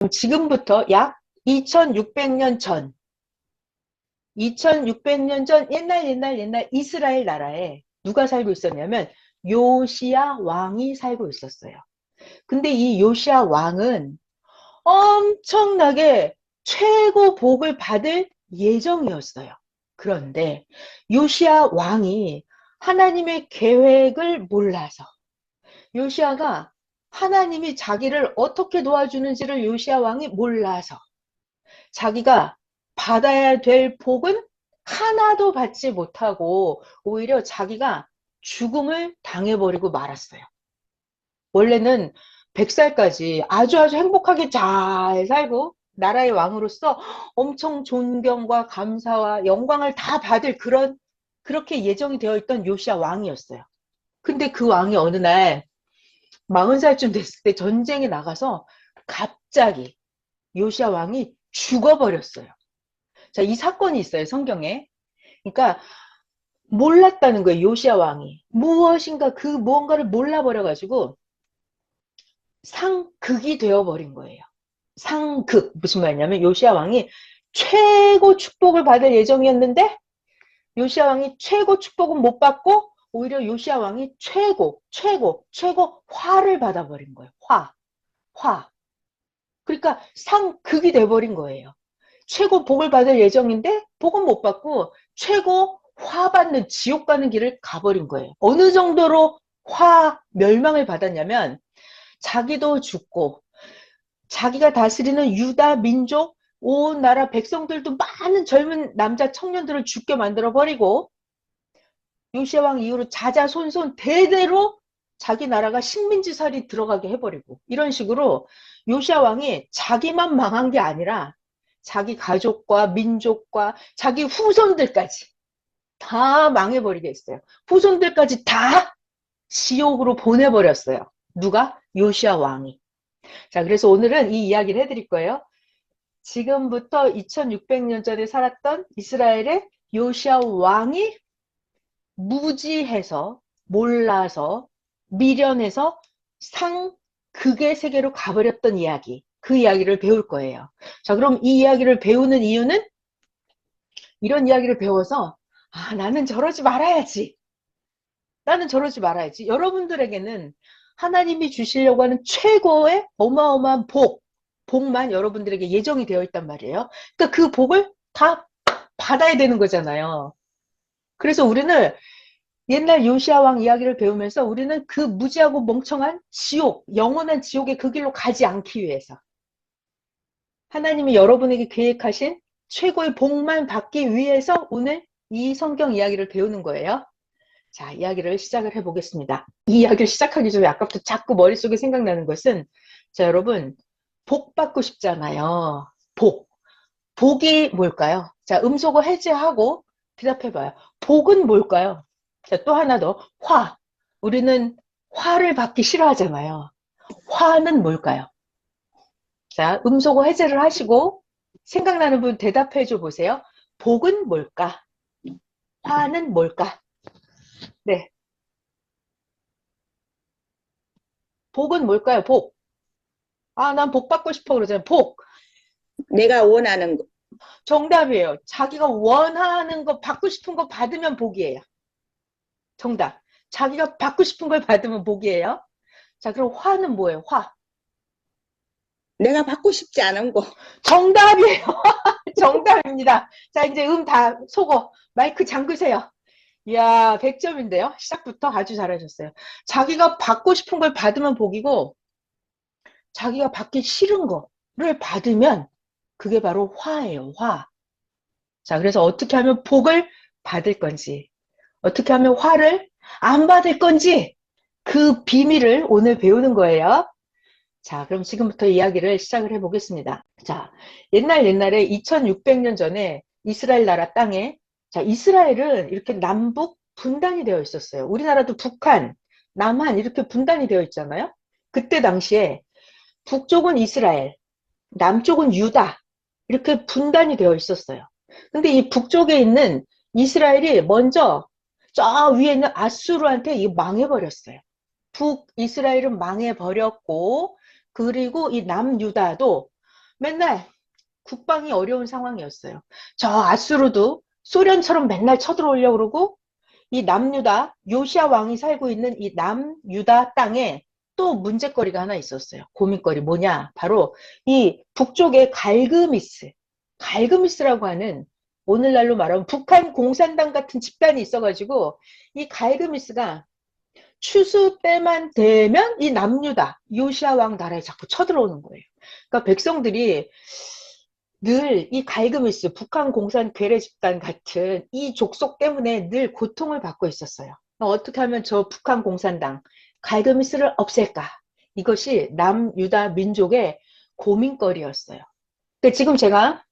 지금부터 약 2600년 전, 2600년 전 옛날 이스라엘 나라에 누가 살고 있었냐면 요시야 왕이 살고 있었어요. 근데 이 요시야 왕은 엄청나게 최고 복을 받을 예정이었어요. 그런데 요시야 왕이 하나님의 계획을 몰라서 요시야가 하나님이 자기를 어떻게 도와주는지를 요시야 왕이 몰라서 자기가 받아야 될 복은 하나도 받지 못하고 오히려 자기가 죽음을 당해버리고 말았어요. 원래는 100살까지 아주 행복하게 잘 살고 나라의 왕으로서 엄청 존경과 감사와 영광을 다 받을 그렇게 예정이 되어 있던 요시야 왕이었어요. 근데 그 왕이 어느 날 40살쯤 됐을 때 전쟁에 나가서 갑자기 요시야 왕이 죽어버렸어요. 자, 이 사건이 있어요, 성경에. 그러니까 몰랐다는 거예요, 요시야 왕이. 무엇인가 그 무언가를 몰라버려가지고 상극이 되어버린 거예요. 상극. 무슨 말이냐면 요시야 왕이 최고 축복을 받을 예정이었는데 요시야 왕이 최고 축복은 못 받고 오히려 요시야 왕이 최고 화를 받아버린 거예요. 화. 그러니까 상극이 돼버린 거예요. 최고 복을 받을 예정인데 복은 못 받고 최고 화 받는 지옥 가는 길을 가버린 거예요. 어느 정도로 멸망을 받았냐면 자기도 죽고 자기가 다스리는 유다 민족 온 나라 백성들도 많은 젊은 남자 청년들을 죽게 만들어 버리고 요시야 왕 이후로 자자손손 대대로 자기 나라가 식민지살이 들어가게 해버리고 이런 식으로 요시야 왕이 자기만 망한 게 아니라 자기 가족과 민족과 자기 후손들까지 다 망해버리게 했어요. 후손들까지 다 지옥으로 보내버렸어요. 누가? 요시야 왕이. 자, 그래서 오늘은 이 이야기를 해드릴 거예요. 지금부터 2600년 전에 살았던 이스라엘의 요시야 왕이 무지해서 몰라서 미련해서 상극의 세계로 가버렸던 이야기, 그 이야기를 배울 거예요. 자, 그럼 이 이야기를 배우는 이유는 이런 이야기를 배워서 나는 저러지 말아야지. 나는 저러지 말아야지. 여러분들에게는 하나님이 주시려고 하는 최고의 어마어마한 복만 여러분들에게 예정이 되어 있단 말이에요. 그러니까 그 복을 다 받아야 되는 거잖아요. 그래서 우리는 옛날 요시야 왕 이야기를 배우면서 우리는 그 무지하고 멍청한 지옥, 영원한 지옥의 그 길로 가지 않기 위해서 하나님이 여러분에게 계획하신 최고의 복만 받기 위해서 오늘 이 성경 이야기를 배우는 거예요. 자, 이야기를 시작을 해보겠습니다. 이 이야기를 시작하기 전에 아까부터 자꾸 머릿속에 생각나는 것은 자, 여러분 복 받고 싶잖아요. 복이 뭘까요? 자, 음소거 해제하고 대답해봐요. 복은 뭘까요? 자, 또 하나 더. 우리는 화를 받기 싫어하잖아요. 화는 뭘까요? 자, 음소거 해제를 하시고 생각나는 분 대답해 줘 보세요. 복은 뭘까? 화는 뭘까? 네. 복은 뭘까요? 복. 난 복 받고 싶어 그러잖아요. 복. 내가 원하는 거. 정답이에요. 자기가 원하는 거 받고 싶은 거 받으면 복이에요. 정답. 자기가 받고 싶은 걸 받으면 복이에요. 자, 그럼 화는 뭐예요? 화. 내가 받고 싶지 않은 거. 정답이에요. 정답입니다. 자, 이제 다 속어. 마이크 잠그세요. 이야, 100점인데요. 시작부터 아주 잘하셨어요. 자기가 받고 싶은 걸 받으면 복이고 자기가 받기 싫은 거를 받으면 그게 바로 화예요. 화. 자, 그래서 어떻게 하면 복을 받을 건지 어떻게 하면 화를 안 받을 건지 그 비밀을 오늘 배우는 거예요. 자, 그럼 지금부터 이야기를 시작을 해보겠습니다. 자, 옛날에 2600년 전에 이스라엘 나라 땅에 자, 이스라엘은 이렇게 남북 분단이 되어 있었어요. 우리나라도 북한, 남한 이렇게 분단이 되어 있잖아요. 그때 당시에 북쪽은 이스라엘, 남쪽은 유다 이렇게 분단이 되어 있었어요. 근데 이 북쪽에 있는 이스라엘이 먼저 저 위에 있는 아수르한테 망해버렸어요. 북이스라엘은 망해버렸고 그리고 이 남유다도 맨날 국방이 어려운 상황이었어요. 저 아수르도 소련처럼 맨날 쳐들어오려고 그러고 이 남유다 요시아 왕이 살고 있는 이 남유다 땅에 또 문제거리가 하나 있었어요. 고민거리 뭐냐? 바로 이 북쪽에 갈그미스라고 하는 오늘날로 말하면 북한 공산당 같은 집단이 있어가지고 이 갈그미스가 추수 때만 되면 이 남유다 요시아 왕 나라에 자꾸 쳐들어오는 거예요. 그러니까 백성들이 늘 이 갈그미스 북한 공산 괴뢰 집단 같은 이 족속 때문에 늘 고통을 받고 있었어요. 어떻게 하면 저 북한 공산당 갈그미스를 없앨까? 이것이 남유다 민족의 고민거리였어요. 근데 지금 제가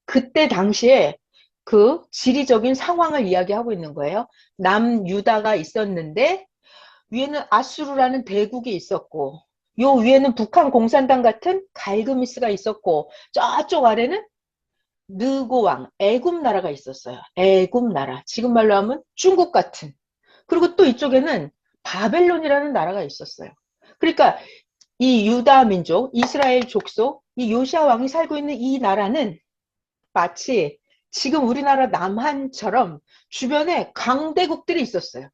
그때 당시에 그 지리적인 상황을 이야기하고 있는 거예요. 남유다가 있었는데 위에는 아수르라는 대국이 있었고 요 위에는 북한 공산당 같은 갈그미스가 있었고 저쪽 아래는 느고왕 애굽 나라가 있었어요. 애굽 나라 지금 말로 하면 중국 같은 그리고 또 이쪽에는 바벨론이라는 나라가 있었어요. 그러니까 이 유다 민족 이스라엘 족속 이 요시아 왕이 살고 있는 이 나라는 마치 지금 우리나라 남한처럼 주변에 강대국들이 있었어요.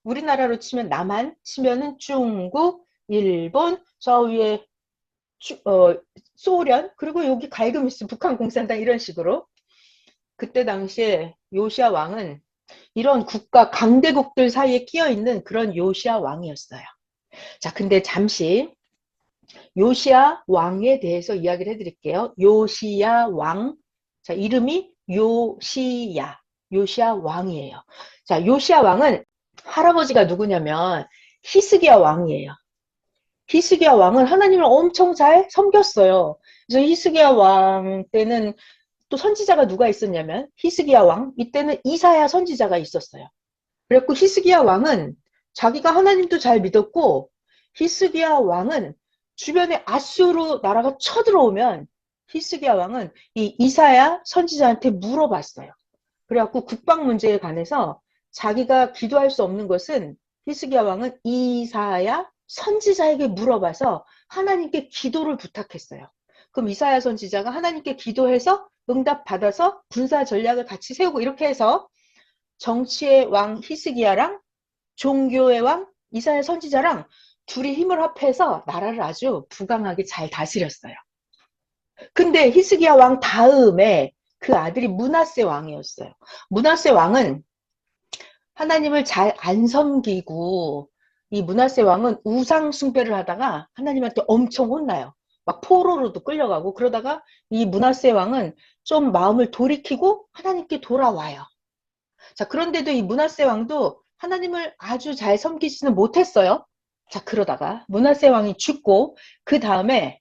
우리나라로 치면 남한, 치면은 중국, 일본, 저 위에 소련, 그리고 여기 갈그미스, 북한 공산당 이런 식으로 그때 당시에 요시아 왕은 이런 국가 강대국들 사이에 끼어 있는 그런 요시아 왕이었어요. 자, 근데 잠시 요시아 왕에 대해서 이야기를 해드릴게요. 요시아 왕, 자, 이름이 요시아 왕이에요. 자, 요시아 왕은 할아버지가 누구냐면 히스기야 왕이에요. 히스기야 왕은 하나님을 엄청 잘 섬겼어요. 그래서 히스기야 왕 때는 또 선지자가 누가 있었냐면 히스기야 왕, 이때는 이사야 선지자가 있었어요. 그래갖고 히스기야 왕은 자기가 하나님도 잘 믿었고 히스기야 왕은 주변에 아수르 나라가 쳐들어오면 히스기야 왕은 이 이사야 선지자한테 물어봤어요. 그래갖고 국방 문제에 관해서 자기가 기도할 수 없는 것은 히스기야 왕은 이사야 선지자에게 물어봐서 하나님께 기도를 부탁했어요. 그럼 이사야 선지자가 하나님께 기도해서 응답받아서 군사 전략을 같이 세우고 이렇게 해서 정치의 왕 히스기야랑 종교의 왕 이사야 선지자랑 둘이 힘을 합해서 나라를 아주 부강하게 잘 다스렸어요. 근데 히스기야 왕 다음에 그 아들이 므낫세 왕이었어요. 므낫세 왕은 하나님을 잘 안 섬기고 이 므낫세 왕은 우상 숭배를 하다가 하나님한테 엄청 혼나요. 막 포로로도 끌려가고 그러다가 이 므낫세 왕은 좀 마음을 돌이키고 하나님께 돌아와요. 자, 그런데도 이 므낫세 왕도 하나님을 아주 잘 섬기지는 못했어요. 자, 그러다가 므낫세 왕이 죽고 그 다음에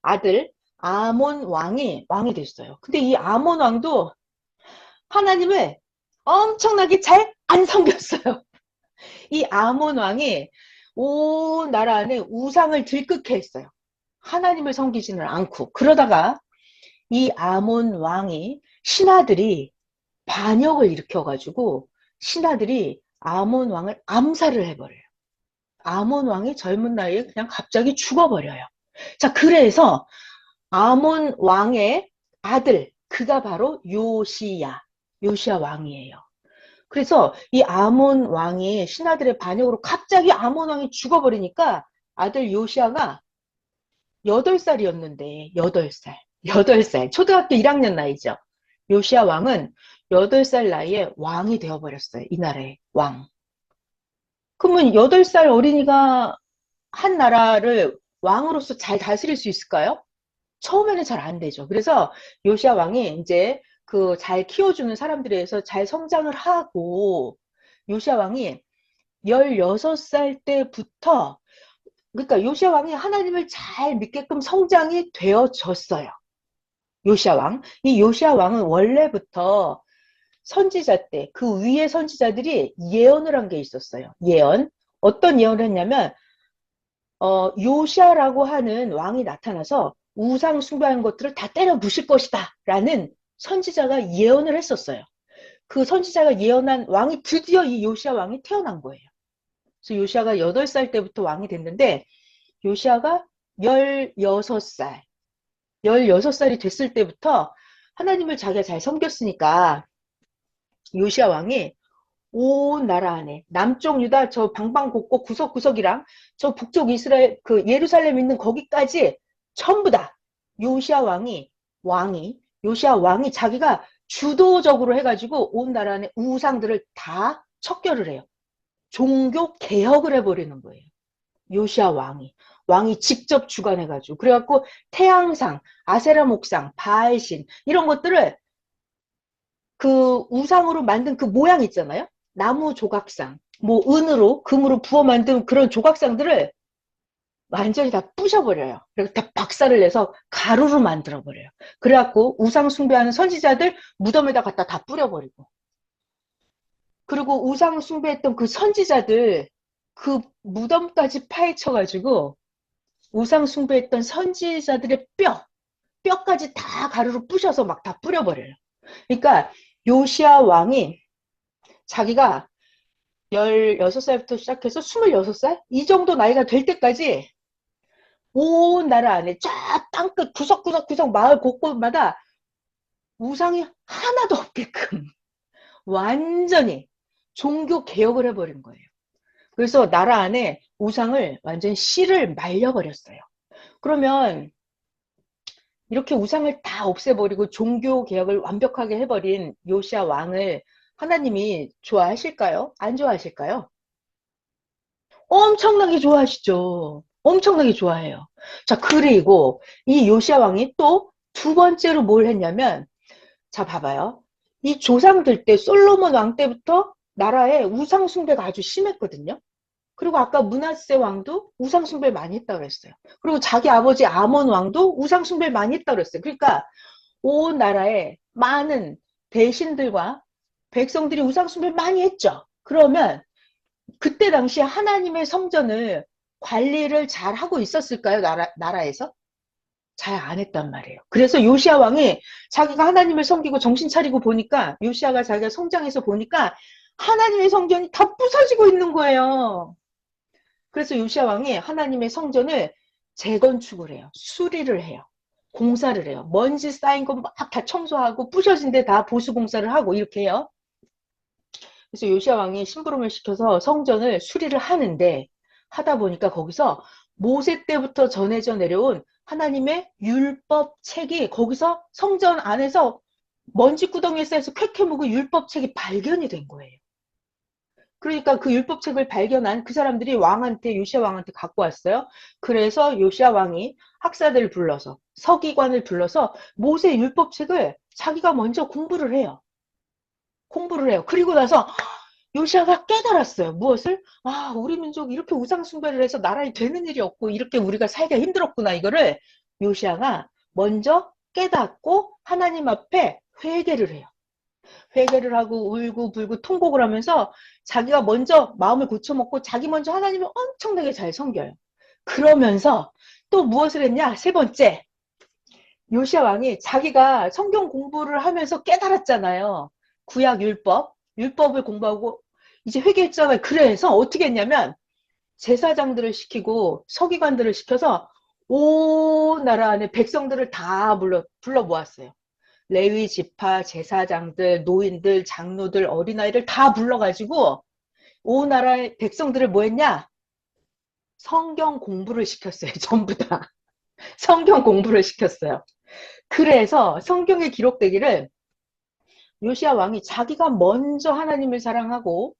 아들 아몬 왕이 됐어요. 근데 이 아몬 왕도 하나님을 엄청나게 잘 안 섬겼어요. 이 아몬 왕이 온 나라 안에 우상을 들끓게 했어요. 하나님을 섬기지는 않고 그러다가 이 아몬 왕이 신하들이 반역을 일으켜가지고 신하들이 아몬 왕을 암살을 해버려요. 아몬 왕이 젊은 나이에 그냥 갑자기 죽어버려요. 자, 그래서 아몬 왕의 아들, 그가 바로 요시아 왕이에요. 그래서 이 아몬 왕이 신하들의 반역으로 갑자기 아몬 왕이 죽어버리니까 아들 요시아가 8살이었는데, 8살. 8살. 초등학교 1학년 나이죠. 요시아 왕은 8살 나이에 왕이 되어버렸어요. 이 나라의 왕. 그러면 8살 어린이가 한 나라를 왕으로서 잘 다스릴 수 있을까요? 처음에는 잘 안 되죠. 그래서 요시아 왕이 이제 그 잘 키워주는 사람들에 의해서 잘 성장을 하고 요시아 왕이 16살 때부터 그러니까 요시아 왕이 하나님을 잘 믿게끔 성장이 되어졌어요. 요시아 왕. 이 요시아 왕은 원래부터 선지자 때 그 위에 선지자들이 예언을 한 게 있었어요. 예언. 어떤 예언을 했냐면 요시아라고 하는 왕이 나타나서 우상 숭배하는 것들을 다 때려 부실 것이다 라는 선지자가 예언을 했었어요. 그 선지자가 예언한 왕이 드디어 이 요시아 왕이 태어난 거예요. 그래서 요시아가 8살 때부터 왕이 됐는데 요시아가 16살, 16살이 됐을 때부터 하나님을 자기가 잘 섬겼으니까 요시야 왕이 온 나라 안에 남쪽 유다 저 방방곡곡 구석구석이랑 저 북쪽 이스라엘 그 예루살렘 있는 거기까지 전부 다 요시야 왕이 요시야 왕이 자기가 주도적으로 해가지고 온 나라 안에 우상들을 다 척결을 해요. 종교 개혁을 해버리는 거예요. 요시야 왕이 직접 주관해가지고 그래갖고 태양상, 아세라 목상, 바알신 이런 것들을 그 우상으로 만든 그 모양 있잖아요. 나무 조각상, 뭐 은으로 금으로 부어 만든 그런 조각상들을 완전히 다 부셔버려요. 그리고 다 박살을 내서 가루로 만들어버려요. 그래갖고 우상 숭배하는 선지자들 무덤에다 갖다 다 뿌려버리고 그리고 우상 숭배했던 그 선지자들 그 무덤까지 파헤쳐가지고 우상 숭배했던 선지자들의 뼈까지 다 가루로 부셔서 막 다 뿌려버려요. 그러니까 요시야 왕이 자기가 16살부터 시작해서 26살? 이 정도 나이가 될 때까지 온 나라 안에 쫙 땅끝 구석구석 마을 곳곳마다 우상이 하나도 없게끔 완전히 종교 개혁을 해버린 거예요. 그래서 나라 안에 우상을 완전 씨를 말려버렸어요. 그러면 이렇게 우상을 다 없애버리고 종교 개혁을 완벽하게 해버린 요시야 왕을 하나님이 좋아하실까요? 안 좋아하실까요? 엄청나게 좋아하시죠. 엄청나게 좋아해요. 자, 그리고 이 요시야 왕이 또 두 번째로 뭘 했냐면, 자, 봐봐요. 이 조상들 때, 솔로몬 왕 때부터 나라에 우상 숭배가 아주 심했거든요. 그리고 아까 므낫세 왕도 우상 숭배를 많이 했다고 그랬어요. 그리고 자기 아버지 아몬 왕도 우상 숭배를 많이 했다고 그랬어요. 그러니까 온 나라에 많은 대신들과 백성들이 우상 숭배를 많이 했죠. 그러면 그때 당시에 하나님의 성전을 관리를 잘 하고 있었을까요? 나라에서? 잘 안 했단 말이에요. 그래서 요시야 왕이 자기가 하나님을 섬기고 정신 차리고 보니까 요시야가 자기가 성장해서 보니까 하나님의 성전이 다 부서지고 있는 거예요. 그래서 요시야 왕이 하나님의 성전을 재건축을 해요. 수리를 해요. 공사를 해요. 먼지 쌓인 거 막 다 청소하고 부셔진 데 다 보수 공사를 하고 이렇게 해요. 그래서 요시야 왕이 심부름을 시켜서 성전을 수리를 하는데 하다 보니까 거기서 모세 때부터 전해져 내려온 하나님의 율법 책이 거기서 성전 안에서 먼지 구덩이에 쌓여서 쾌쾌 묵은 율법 책이 발견이 된 거예요. 그러니까 그 율법책을 발견한 그 사람들이 왕한테 요시야 왕한테 갖고 왔어요. 그래서 요시야 왕이 학사들을 불러서 서기관을 불러서 모세 율법책을 자기가 먼저 공부를 해요. 그리고 나서 요시야가 깨달았어요. 무엇을? 아, 우리 민족이 이렇게 우상 숭배를 해서 나라에 되는 일이 없고 이렇게 우리가 살기가 힘들었구나. 이거를 요시야가 먼저 깨닫고 하나님 앞에 회개를 해요. 회개를 하고 울고 불고 통곡을 하면서 자기가 먼저 마음을 고쳐먹고 자기 먼저 하나님을 엄청나게 잘 섬겨요. 그러면서 또 무엇을 했냐? 세 번째, 요시야 왕이 자기가 성경 공부를 하면서 깨달았잖아요. 구약 율법을 공부하고 이제 회개했잖아요. 그래서 어떻게 했냐면 제사장들을 시키고 서기관들을 시켜서 온 나라 안에 백성들을 다 불러 모았어요. 레위 지파, 제사장들, 노인들, 장로들, 어린아이들 다 불러가지고 온 나라의 백성들을 뭐 했냐? 성경 공부를 시켰어요. 전부 다. 성경 공부를 시켰어요. 그래서 성경에 기록되기를 요시야 왕이 자기가 먼저 하나님을 사랑하고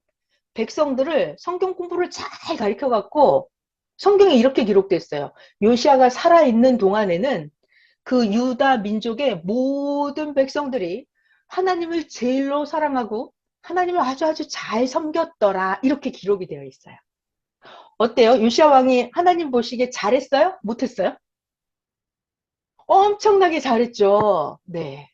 백성들을 성경 공부를 잘 가르쳐갖고 성경에 이렇게 기록됐어요. 요시야가 살아있는 동안에는 그 유다 민족의 모든 백성들이 하나님을 제일로 사랑하고 하나님을 아주 잘 섬겼더라. 이렇게 기록이 되어 있어요. 어때요? 요시야 왕이 하나님 보시기에 잘했어요? 못했어요? 엄청나게 잘했죠. 네.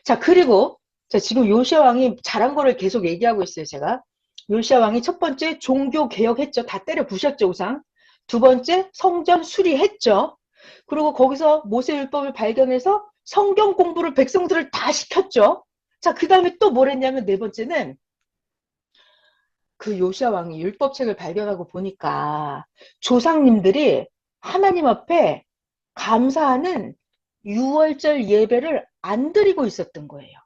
자, 그리고 자, 지금 요시야 왕이 잘한 거를 계속 얘기하고 있어요, 제가. 요시야 왕이 첫 번째 종교 개혁했죠. 다 때려 부셨죠, 우상. 두 번째 성전 수리했죠. 그리고 거기서 모세율법을 발견해서 성경 공부를 백성들을 다 시켰죠. 자, 그 다음에 또 뭘 했냐면 네 번째는 그 요시야 왕이 율법책을 발견하고 보니까 조상님들이 하나님 앞에 감사하는 유월절 예배를 안 드리고 있었던 거예요.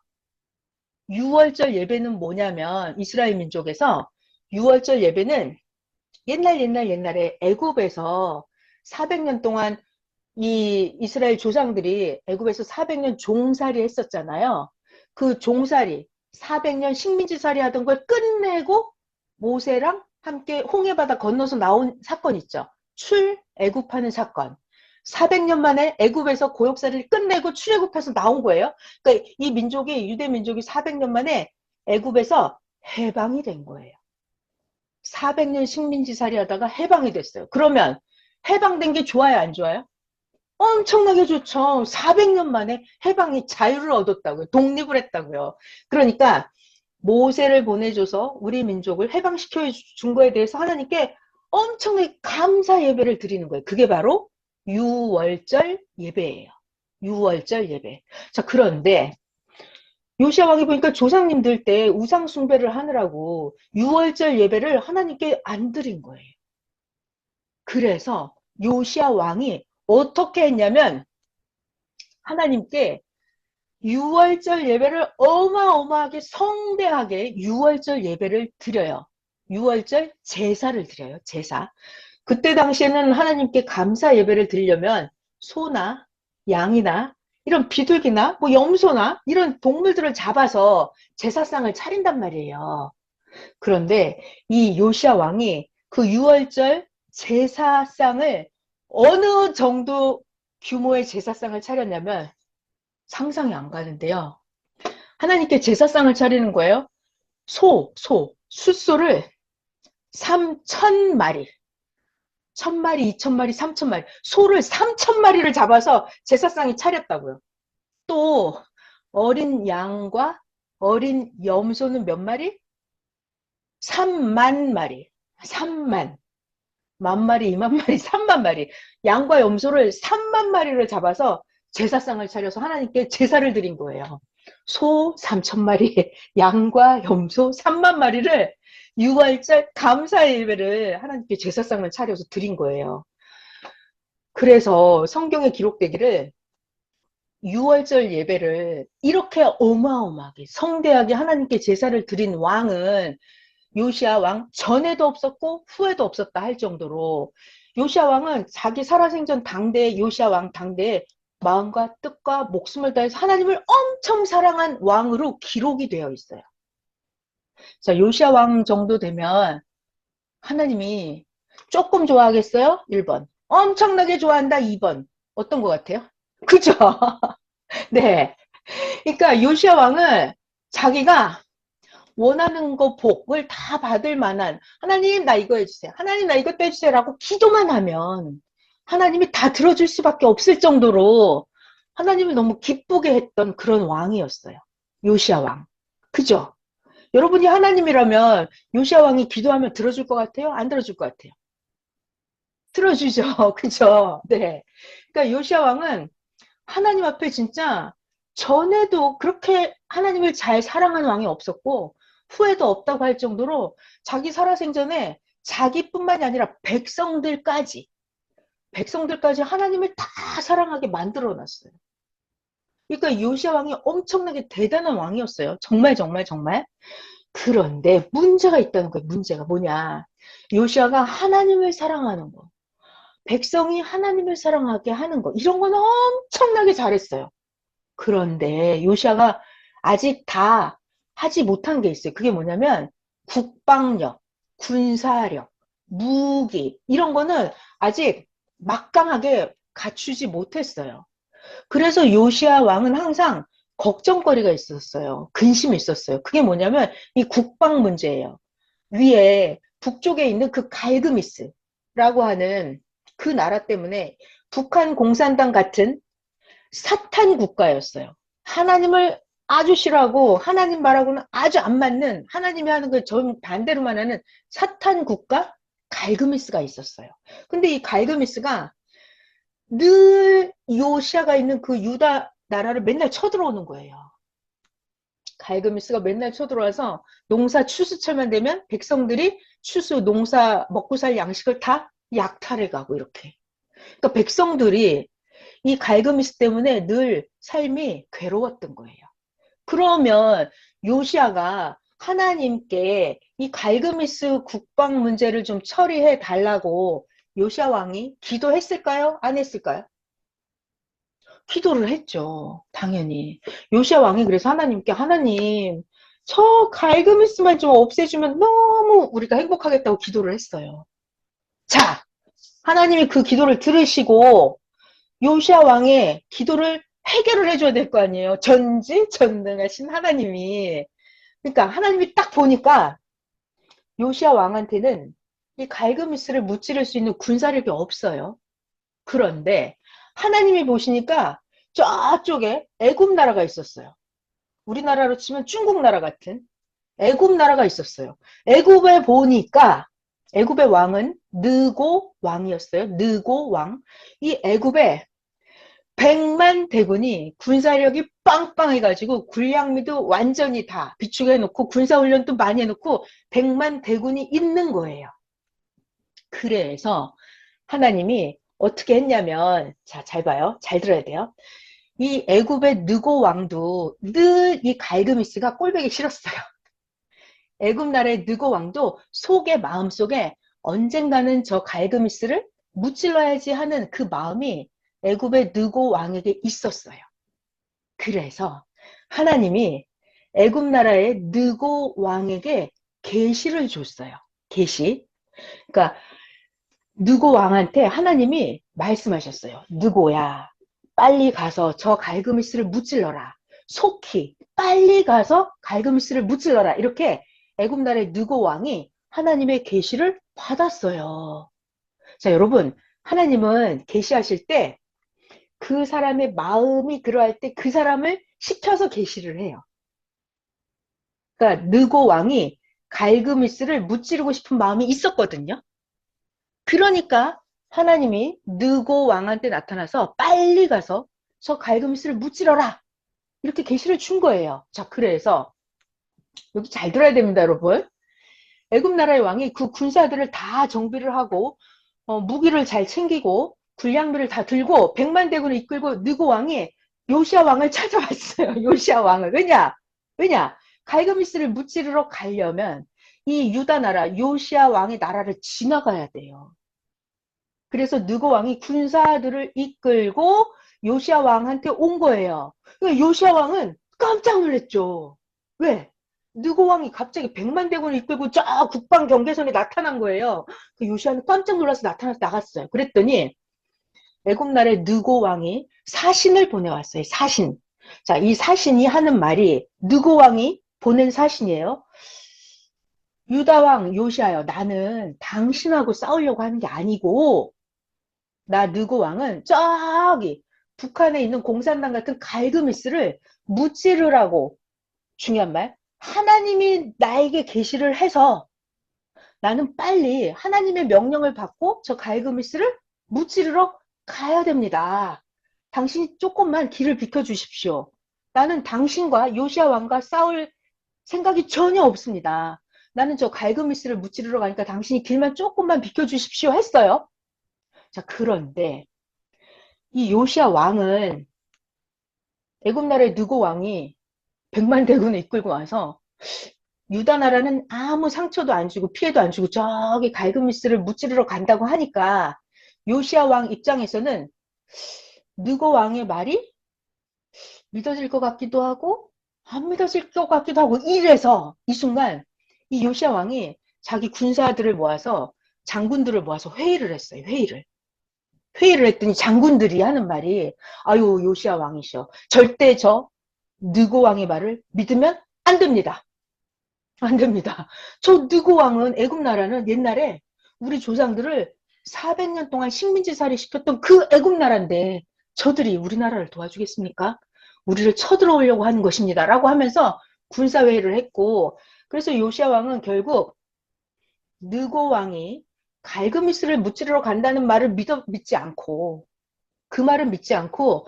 유월절 예배는 뭐냐면 이스라엘 민족에서 유월절 예배는 옛날에 애굽에서 400년 동안 이 이스라엘 조상들이 애굽에서 400년 종살이 했었잖아요. 그 종살이 400년 식민지살이 하던 걸 끝내고 모세랑 함께 홍해바다 건너서 나온 사건 있죠. 출애굽하는 사건. 400년 만에 애굽에서 고역살이를 끝내고 출애굽해서 나온 거예요. 그러니까 이 민족이 유대 민족이 400년 만에 애굽에서 해방이 된 거예요. 400년 식민지살이 하다가 해방이 됐어요. 그러면 해방된 게 좋아요, 안 좋아요? 엄청나게 좋죠. 400년 만에 해방이 자유를 얻었다고요. 독립을 했다고요. 그러니까 모세를 보내줘서 우리 민족을 해방시켜 준 거에 대해서 하나님께 엄청나게 감사 예배를 드리는 거예요. 그게 바로 유월절 예배예요. 유월절 예배. 자, 그런데 요시야 왕이 보니까 조상님들 때 우상 숭배를 하느라고 유월절 예배를 하나님께 안 드린 거예요. 그래서 요시야 왕이 어떻게 했냐면 하나님께 유월절 예배를 어마어마하게 성대하게 유월절 예배를 드려요. 유월절 제사를 드려요. 제사. 그때 당시에는 하나님께 감사 예배를 드리려면 소나 양이나 이런 비둘기나 뭐 염소나 이런 동물들을 잡아서 제사상을 차린단 말이에요. 그런데 이 요시야 왕이 그 유월절 제사상을 어느 정도 규모의 제사상을 차렸냐면 상상이 안 가는데요. 하나님께 제사상을 차리는 거예요. 숫소를 3,000마리, 1,000마리, 2,000마리, 3,000마리, 소를 3,000마리를 잡아서 제사상이 차렸다고요. 또 어린 양과 어린 염소는 몇 마리? 3만 마리. 3만. 만 마리, 2만 마리, 3만 마리. 양과 염소를 3만 마리를 잡아서 제사상을 차려서 하나님께 제사를 드린 거예요. 소 3천 마리, 양과 염소 3만 마리를 6월절 감사 예배를 하나님께 제사상을 차려서 드린 거예요. 그래서 성경에 기록되기를 6월절 예배를 이렇게 어마어마하게 성대하게 하나님께 제사를 드린 왕은 요시야 왕 전에도 없었고 후에도 없었다 할 정도로 요시야 왕은 자기 살아생전 당대에 요시야 왕 당대에 마음과 뜻과 목숨을 다해서 하나님을 엄청 사랑한 왕으로 기록이 되어 있어요. 자, 요시야 왕 정도 되면 하나님이 조금 좋아하겠어요? 1번. 엄청나게 좋아한다? 2번. 어떤 것 같아요? 그죠? 네. 그러니까 요시야 왕은 자기가 원하는 거 복을 다 받을 만한 하나님 나 이거 해주세요. 하나님 나 이것도 해주세요. 라고 기도만 하면 하나님이 다 들어줄 수밖에 없을 정도로 하나님을 너무 기쁘게 했던 그런 왕이었어요. 요시야 왕. 그죠? 여러분이 하나님이라면 요시야 왕이 기도하면 들어줄 것 같아요? 안 들어줄 것 같아요? 들어주죠. 그죠? 네. 그러니까 요시야 왕은 하나님 앞에 진짜 전에도 그렇게 하나님을 잘 사랑하는 왕이 없었고 후에도 없다고 할 정도로 자기 살아생전에 자기뿐만이 아니라 백성들까지 하나님을 다 사랑하게 만들어 놨어요. 그러니까 요시야 왕이 엄청나게 대단한 왕이었어요. 정말 정말 정말. 그런데 문제가 있다는 거예요. 문제가 뭐냐. 요시야가 하나님을 사랑하는 거. 백성이 하나님을 사랑하게 하는 거. 이런 건 엄청나게 잘했어요. 그런데 요시야가 아직 다 하지 못한 게 있어요. 그게 뭐냐면 국방력, 군사력, 무기 이런 거는 아직 막강하게 갖추지 못했어요. 그래서 요시야 왕은 항상 걱정거리가 있었어요. 근심이 있었어요. 그게 뭐냐면 이 국방 문제예요. 위에 북쪽에 있는 그 갈그미스라고 하는 그 나라 때문에 북한 공산당 같은 사탄 국가였어요. 하나님을 아주 싫어하고 하나님 말하고는 아주 안 맞는 하나님이 하는 걸 정반대로만 하는 사탄 국가 갈그미스가 있었어요. 근데 이 갈그미스가 늘 요시아가 있는 그 유다 나라를 맨날 쳐들어오는 거예요. 갈그미스가 맨날 쳐들어와서 농사 추수철만 되면 백성들이 추수 농사 먹고 살 양식을 다 약탈해 가고 이렇게. 그러니까 백성들이 이 갈그미스 때문에 늘 삶이 괴로웠던 거예요. 그러면 요시아가 하나님께 이 갈그미스 국방 문제를 좀 처리해 달라고 요시아 왕이 기도했을까요? 안 했을까요? 기도를 했죠. 당연히. 요시아 왕이 그래서 하나님께 하나님 저 갈그미스만 좀 없애주면 너무 우리가 행복하겠다고 기도를 했어요. 자, 하나님이 그 기도를 들으시고 요시아 왕의 기도를 해결을 해줘야 될 거 아니에요. 전지전능하신 하나님이. 그러니까 하나님이 딱 보니까 요시아 왕한테는 이 갈그미스를 무찌를 수 있는 군사력이 없어요. 그런데 하나님이 보시니까 저쪽에 애굽 나라가 있었어요. 우리나라로 치면 중국 나라 같은 애굽 나라가 있었어요. 애굽에 보니까 애굽의 왕은 느고 왕이었어요. 느고 왕. 이 애굽에 100만 대군이 군사력이 빵빵해가지고 군량미도 완전히 다 비축해놓고 군사훈련도 많이 해놓고 100만 대군이 있는 거예요. 그래서 하나님이 어떻게 했냐면 자, 잘 봐요. 잘 들어야 돼요. 이 애굽의 느고 왕도 늘 이 갈그미스가 꼴보기 싫었어요. 애굽 나라의 느고 왕도 마음속에 언젠가는 저 갈그미스를 무찔러야지 하는 그 마음이 애굽의 느고 왕에게 있었어요. 그래서 하나님이 애굽 나라의 느고 왕에게 계시를 줬어요. 계시. 그러니까 느고 왕한테 하나님이 말씀하셨어요. 느고야, 빨리 가서 저 갈그미스를 무찔러라. 속히 빨리 가서 갈그미스를 무찔러라. 이렇게 애굽 나라의 느고 왕이 하나님의 계시를 받았어요. 자, 여러분, 하나님은 계시하실 때 그 사람의 마음이 그러할 때 그 사람을 시켜서 계시를 해요. 그러니까 느고 왕이 갈그미스를 무찌르고 싶은 마음이 있었거든요. 그러니까 하나님이 느고 왕한테 나타나서 빨리 가서 저 갈그미스를 무찌러라. 이렇게 계시를 준 거예요. 자, 그래서 여기 잘 들어야 됩니다, 여러분. 애굽 나라의 왕이 그 군사들을 다 정비를 하고 무기를 잘 챙기고 군량미를 다 들고 100만 대군을 이끌고 느고 왕이 요시아 왕을 찾아왔어요. 요시아 왕을. 왜냐? 갈그미스를 무찌르러 가려면 이 유다 나라 요시아 왕의 나라를 지나가야 돼요. 그래서 느고 왕이 군사들을 이끌고 요시아 왕한테 온 거예요. 그러니까 요시아 왕은 깜짝 놀랐죠. 왜? 느고 왕이 갑자기 100만 대군을 이끌고 저 국방 경계선에 나타난 거예요. 그 요시아는 깜짝 놀라서 나타나서 나갔어요. 그랬더니 애굽 나라의 느고 왕이 사신을 보내왔어요. 사신. 자, 이 사신이 하는 말이 느고 왕이 보낸 사신이에요. 유다 왕 요시아여, 나는 당신하고 싸우려고 하는 게 아니고 나 느고 왕은 저기 북한에 있는 공산당 같은 갈그미스를 무찌르라고 중요한 말 하나님이 나에게 계시를 해서 나는 빨리 하나님의 명령을 받고 저 갈그미스를 무찌르러 가야 됩니다. 당신이 조금만 길을 비켜주십시오. 나는 당신과 요시아 왕과 싸울 생각이 전혀 없습니다. 나는 저 갈그미스를 무찌르러 가니까 당신이 길만 조금만 비켜주십시오 했어요. 자, 그런데 이 요시아 왕은 애굽 나라의 느고 왕이 100만 대군을 이끌고 와서 유다 나라는 아무 상처도 안 주고 피해도 안 주고 저기 갈그미스를 무찌르러 간다고 하니까 요시아 왕 입장에서는 느고 왕의 말이 믿어질 것 같기도 하고 안 믿어질 것 같기도 하고 이래서 이 순간 이 요시아 왕이 자기 군사들을 모아서 장군들을 모아서 회의를 했어요. 회의를 했더니 장군들이 하는 말이 아유 요시아 왕이셔. 절대 저 느고 왕의 말을 믿으면 안 됩니다. 안 됩니다. 저 느고 왕은 애굽 나라는 옛날에 우리 조상들을 400년 동안 식민지살이 시켰던 그 애굽 나라인데 저들이 우리나라를 도와주겠습니까? 우리를 쳐들어오려고 하는 것입니다. 라고 하면서 군사회의를 했고 그래서 요시아 왕은 결국 느고 왕이 갈그미스를 무찌르러 간다는 말을 믿지 않고 그 말을 믿지 않고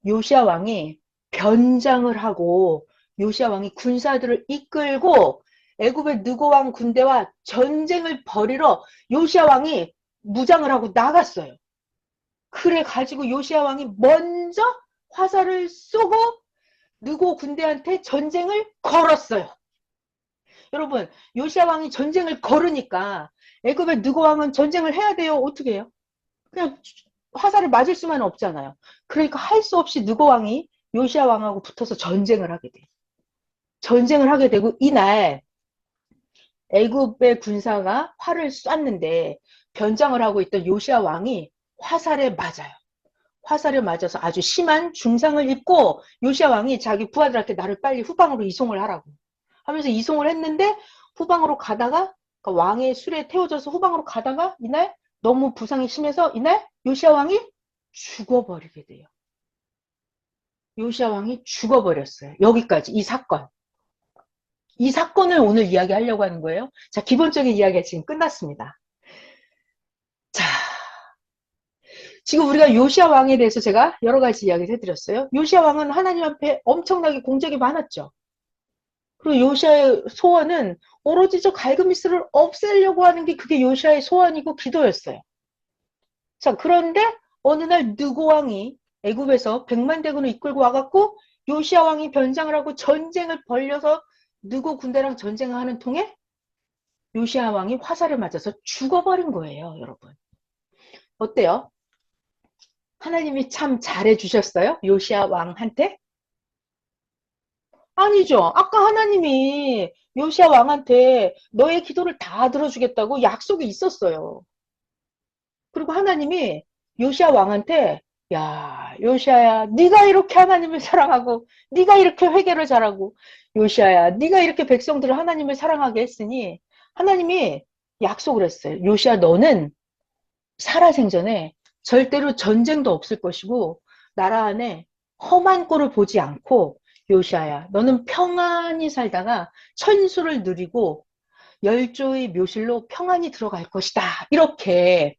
요시아 왕이 변장을 하고 요시아 왕이 군사들을 이끌고 애굽의 느고 왕 군대와 전쟁을 벌이러 요시아 왕이 무장을 하고 나갔어요. 그래 가지고 요시야 왕이 먼저 화살을 쏘고 느고 군대한테 전쟁을 걸었어요. 여러분, 요시야 왕이 전쟁을 걸으니까 애굽의 느고 왕은 전쟁을 해야 돼요. 어떻게 해요? 그냥 화살을 맞을 수만 없잖아요. 그러니까 할 수 없이 느고 왕이 요시야 왕하고 붙어서 전쟁을 하게 돼요. 전쟁을 하게 되고 이날 애굽의 군사가 활을 쐈는데 변장을 하고 있던 요시야 왕이 화살에 맞아요. 화살에 맞아서 아주 심한 중상을 입고 요시야 왕이 자기 부하들한테 나를 빨리 후방으로 이송을 하라고 하면서 이송을 했는데 후방으로 가다가 그러니까 왕의 술에 태워져서 후방으로 가다가 이날 너무 부상이 심해서 이날 요시야 왕이 죽어버리게 돼요. 요시야 왕이 죽어버렸어요. 여기까지 이 사건. 이 사건을 오늘 이야기하려고 하는 거예요. 자, 기본적인 이야기가 지금 끝났습니다. 자, 지금 우리가 요시야 왕에 대해서 제가 여러 가지 이야기를 해드렸어요. 요시야 왕은 하나님 앞에 엄청나게 공적이 많았죠. 그리고 요시야의 소원은 오로지 저 갈그미스를 없애려고 하는 게 그게 요시야의 소원이고 기도였어요. 자, 그런데 어느 날 느고 왕이 애굽에서 100만 대군을 이끌고 와갖고 요시야 왕이 변장을 하고 전쟁을 벌려서 느고 군대랑 전쟁을 하는 통에 요시야 왕이 화살을 맞아서 죽어버린 거예요, 여러분. 어때요? 하나님이 참 잘해주셨어요? 요시야 왕한테? 아니죠. 아까 하나님이 요시야 왕한테 너의 기도를 다 들어주겠다고 약속이 있었어요. 그리고 하나님이 요시야 왕한테 야, 요시야야, 네가 이렇게 하나님을 사랑하고 네가 이렇게 회개를 잘하고 요시야야, 네가 이렇게 백성들을 하나님을 사랑하게 했으니 하나님이 약속을 했어요. 요시야, 너는 살아생전에 절대로 전쟁도 없을 것이고 나라 안에 험한 꼴을 보지 않고 요시아야 너는 평안히 살다가 천수를 누리고 열조의 묘실로 평안히 들어갈 것이다. 이렇게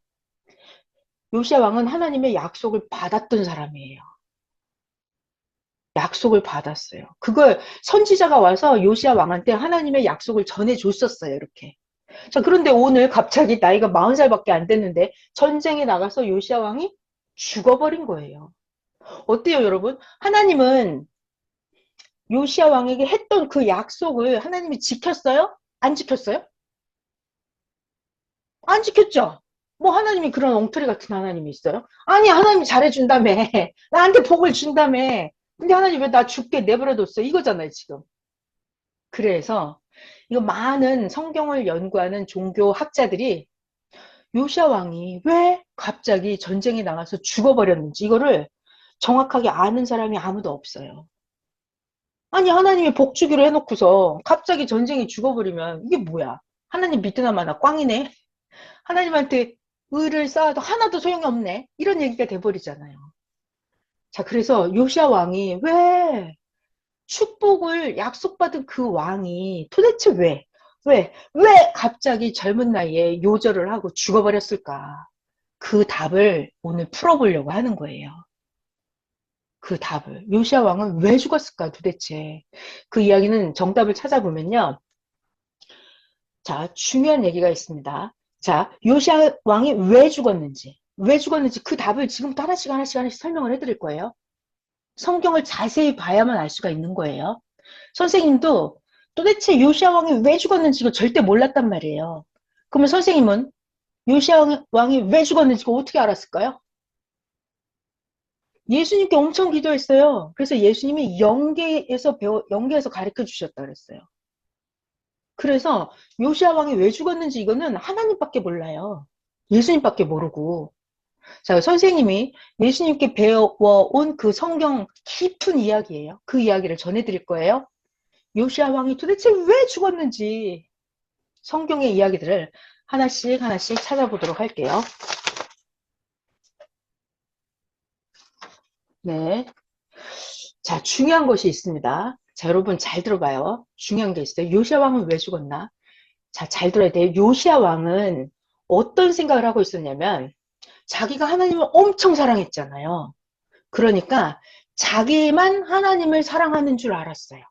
요시아 왕은 하나님의 약속을 받았던 사람이에요. 약속을 받았어요. 그걸 선지자가 와서 요시아 왕한테 하나님의 약속을 전해줬었어요. 이렇게. 자, 그런데 오늘 갑자기 나이가 40살밖에 안 됐는데 전쟁에 나가서 요시아 왕이 죽어버린 거예요. 어때요, 여러분? 하나님은 요시아 왕에게 했던 그 약속을 하나님이 지켰어요? 안 지켰어요? 안 지켰죠? 뭐 하나님이 그런 엉터리 같은 하나님이 있어요? 아니, 하나님이 잘해준다며. 나한테 복을 준다며. 근데 하나님 왜 나 죽게 내버려뒀어? 이거잖아요, 지금. 그래서 이거 많은 성경을 연구하는 종교 학자들이 요시아 왕이 왜 갑자기 전쟁에 나가서 죽어버렸는지 이거를 정확하게 아는 사람이 아무도 없어요. 아니 하나님이 복 주기로 해놓고서 갑자기 전쟁이 죽어버리면 이게 뭐야? 하나님 믿으나 마나 꽝이네. 하나님한테 의를 쌓아도 하나도 소용이 없네. 이런 얘기가 돼버리잖아요. 자, 그래서 요시아 왕이 왜 축복을 약속받은 그 왕이 도대체 왜 갑자기 젊은 나이에 요절을 하고 죽어버렸을까? 그 답을 오늘 풀어보려고 하는 거예요. 그 답을. 요시아 왕은 왜 죽었을까 도대체. 그 이야기는 정답을 찾아보면요. 자, 중요한 얘기가 있습니다. 자, 요시아 왕이 왜 죽었는지 그 답을 지금부터 하나씩 설명을 해드릴 거예요. 성경을 자세히 봐야만 알 수가 있는 거예요. 선생님도 도대체 요시아 왕이 왜 죽었는지 이거 절대 몰랐단 말이에요. 그러면 선생님은 요시아 왕이 왜 죽었는지 어떻게 알았을까요? 예수님께 엄청 기도했어요. 그래서 예수님이 연계에서 가르쳐 주셨다 그랬어요. 그래서 요시아 왕이 왜 죽었는지 이거는 하나님밖에 몰라요. 예수님밖에 모르고. 자, 선생님이 예수님께 배워온 그 성경 깊은 이야기예요. 그 이야기를 전해드릴 거예요. 요시아 왕이 도대체 왜 죽었는지 성경의 이야기들을 하나씩 찾아보도록 할게요. 네. 자, 중요한 것이 있습니다. 자, 여러분 잘 들어봐요. 중요한 게 있어요. 요시아 왕은 왜 죽었나? 자, 잘 들어야 돼요. 요시아 왕은 어떤 생각을 하고 있었냐면 자기가 하나님을 엄청 사랑했잖아요. 그러니까 자기만 하나님을 사랑하는 줄 알았어요.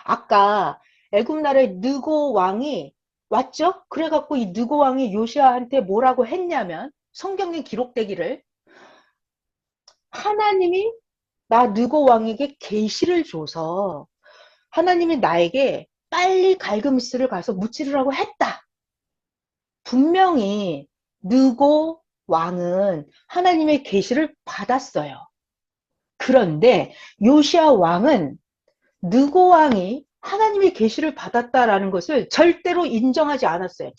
아까 애굽 나라의 느고 왕이 왔죠? 그래갖고 이 느고 왕이 요시아한테 뭐라고 했냐면 성경에 기록되기를 하나님이 나 느고 왕에게 계시를 줘서 하나님이 나에게 빨리 갈그미스를 가서 무찌르라고 했다. 분명히 느고 왕은 하나님의 계시를 받았어요. 그런데 요시야 왕은 느고 왕이 하나님의 계시를 받았다라는 것을 절대로 인정하지 않았어요.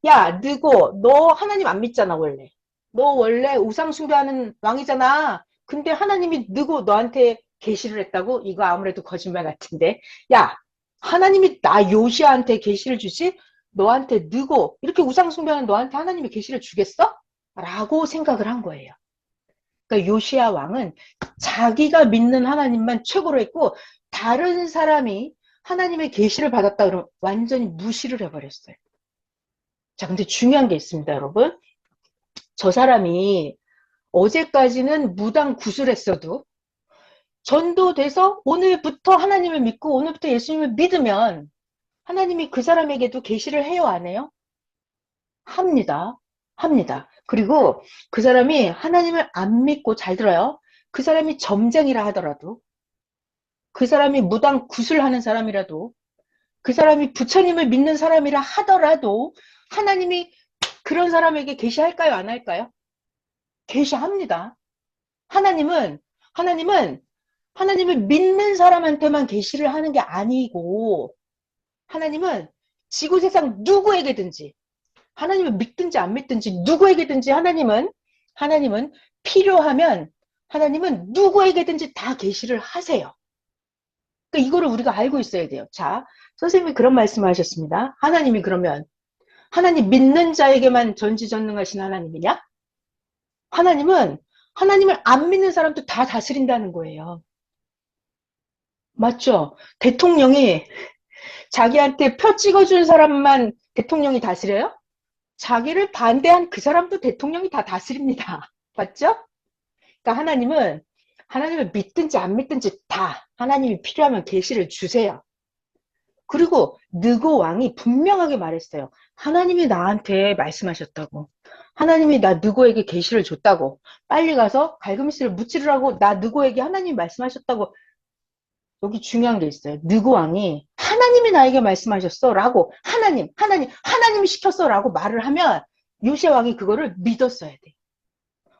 야, 느고, 너 하나님 안 믿잖아, 원래. 너 원래 우상 숭배하는 왕이잖아. 근데 하나님이 느고 너한테 계시를 했다고? 이거 아무래도 거짓말 같은데. 야, 하나님이 나 요시아한테 계시를 주지? 너한테 느고 이렇게 우상 숭배하는 너한테 하나님이 계시를 주겠어? 라고 생각을 한 거예요. 그러니까 요시야 왕은 자기가 믿는 하나님만 최고로 했고 다른 사람이 하나님의 계시를 받았다 그러면 완전히 무시를 해버렸어요. 자, 근데 중요한 게 있습니다, 여러분. 저 사람이 어제까지는 무당 구슬했어도 전도돼서 오늘부터 하나님을 믿고 오늘부터 예수님을 믿으면 하나님이 그 사람에게도 계시를 해요, 안 해요? 합니다. 합니다. 그리고 그 사람이 하나님을 안 믿고 잘 들어요. 그 사람이 점쟁이라 하더라도 그 사람이 무당 구슬하는 사람이라도 그 사람이 부처님을 믿는 사람이라 하더라도 하나님이 그런 사람에게 계시할까요? 안 할까요? 계시합니다. 하나님은 하나님은 하나님을 믿는 사람한테만 계시를 하는 게 아니고 하나님은 지구 세상 누구에게든지 하나님을 믿든지 안 믿든지 누구에게든지 하나님은 필요하면 하나님은 누구에게든지 다 계시를 하세요. 그러니까 이거를 우리가 알고 있어야 돼요. 자, 선생님이 그런 말씀을 하셨습니다. 하나님이 그러면 하나님 믿는 자에게만 전지전능하신 하나님이냐? 하나님은 하나님을 안 믿는 사람도 다 다스린다는 거예요. 맞죠? 대통령이 자기한테 표 찍어준 사람만 대통령이 다스려요? 자기를 반대한 그 사람도 대통령이 다 다스립니다. 맞죠? 그러니까 하나님은 하나님을 믿든지 안 믿든지 다 하나님이 필요하면 계시를 주세요. 그리고 느고 왕이 분명하게 말했어요. 하나님이 나한테 말씀하셨다고. 하나님이 나 느고에게 계시를 줬다고. 빨리 가서 갈그미스를 무찌르라고 나 느고에게 하나님이 말씀하셨다고. 여기 중요한 게 있어요. 느고 왕이 하나님이 나에게 말씀하셨어 라고 하나님이 시켰어 라고 말을 하면 요시야 왕이 그거를 믿었어야 돼.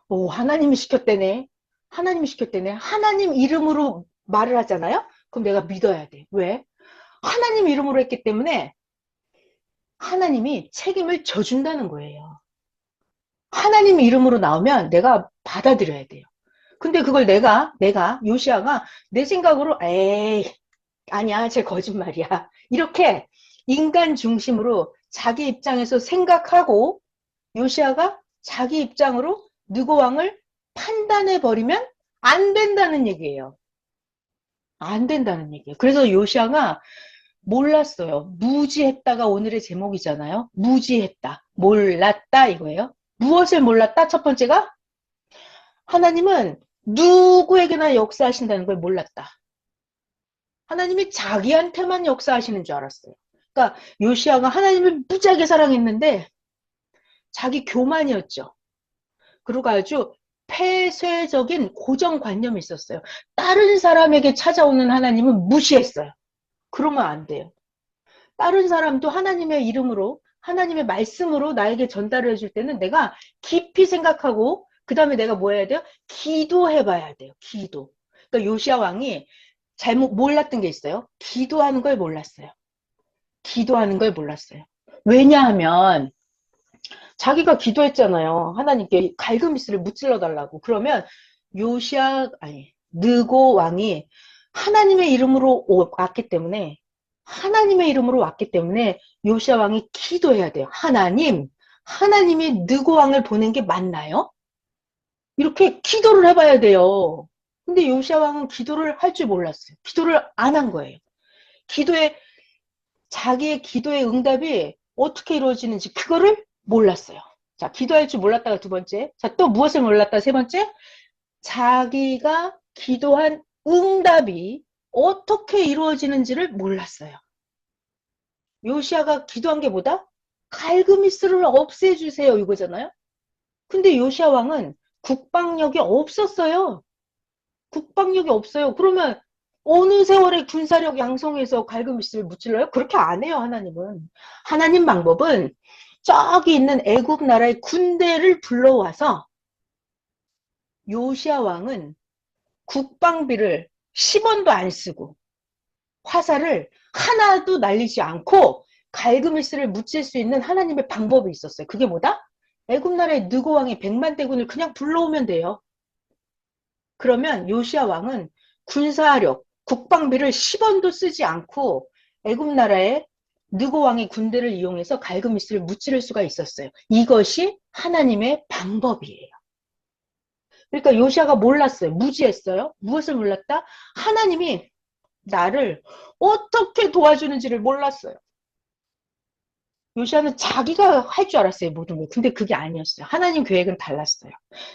오, 하나님이 시켰대네. 하나님이 시켰대네. 하나님 이름으로 말을 하잖아요. 그럼 내가 믿어야 돼. 왜? 하나님 이름으로 했기 때문에 하나님이 책임을 져준다는 거예요. 하나님 이름으로 나오면 내가 받아들여야 돼요. 근데 그걸 내가 요시아가 내 생각으로 에이 아니야 쟤 거짓말이야 이렇게 인간 중심으로 자기 입장에서 생각하고 요시아가 자기 입장으로 느고 왕을 판단해 버리면 안 된다는 얘기예요. 안 된다는 얘기예요. 그래서 요시아가 몰랐어요. 무지했다가 오늘의 제목이잖아요. 무지했다. 몰랐다 이거예요. 무엇을 몰랐다? 첫 번째가 하나님은 누구에게나 역사하신다는 걸 몰랐다. 하나님이 자기한테만 역사하시는 줄 알았어요. 그러니까 요시아가 하나님을 무지하게 사랑했는데 자기 교만이었죠. 그리고 아주 폐쇄적인 고정관념이 있었어요. 다른 사람에게 찾아오는 하나님은 무시했어요. 그러면 안 돼요. 다른 사람도 하나님의 이름으로 하나님의 말씀으로 나에게 전달을 해줄 때는 내가 깊이 생각하고 그 다음에 내가 뭐 해야 돼요? 기도해 봐야 돼요. 기도. 그러니까 요시아 왕이 잘못 몰랐던 게 있어요. 기도하는 걸 몰랐어요. 기도하는 걸 몰랐어요. 왜냐하면 자기가 기도했잖아요. 하나님께 갈그미스를 무찔러 달라고. 그러면 느고 왕이 하나님의 이름으로 왔기 때문에 요시아 왕이 기도해야 돼요. 하나님이 느고 왕을 보낸 게 맞나요? 이렇게 기도를 해봐야 돼요. 근데 요시아 왕은 기도를 할 줄 몰랐어요. 기도를 안 한 거예요. 기도에 자기의 기도의 응답이 어떻게 이루어지는지 그거를 몰랐어요. 자, 기도할 줄 몰랐다가 두 번째. 자, 또 무엇을 몰랐다 세 번째? 자기가 기도한 응답이 어떻게 이루어지는지를 몰랐어요. 요시아가 기도한 게 뭐다? 갈그미스를 없애주세요 이거잖아요. 근데 요시아 왕은 국방력이 없었어요. 국방력이 없어요. 그러면 어느 세월에 군사력 양성해서 갈그미스를 무찔러요? 그렇게 안 해요, 하나님은. 하나님 방법은 저기 있는 애굽 나라의 군대를 불러와서 요시아 왕은 국방비를 10원도 안 쓰고 화살을 하나도 날리지 않고 갈그미스를 무찔 수 있는 하나님의 방법이 있었어요. 그게 뭐다? 애굽 나라의 느고 왕의 100만 대군을 그냥 불러오면 돼요. 그러면 요시아 왕은 군사력, 국방비를 10원도 쓰지 않고 애굽 나라의 느고 왕의 군대를 이용해서 갈그미스를 무찌를 수가 있었어요. 이것이 하나님의 방법이에요. 그러니까 요시아가 몰랐어요. 무지했어요. 무엇을 몰랐다? 하나님이 나를 어떻게 도와주는지를 몰랐어요. 요시아는 자기가 할 줄 알았어요. 모든 걸. 근데 그게 아니었어요. 하나님 계획은 달랐어요.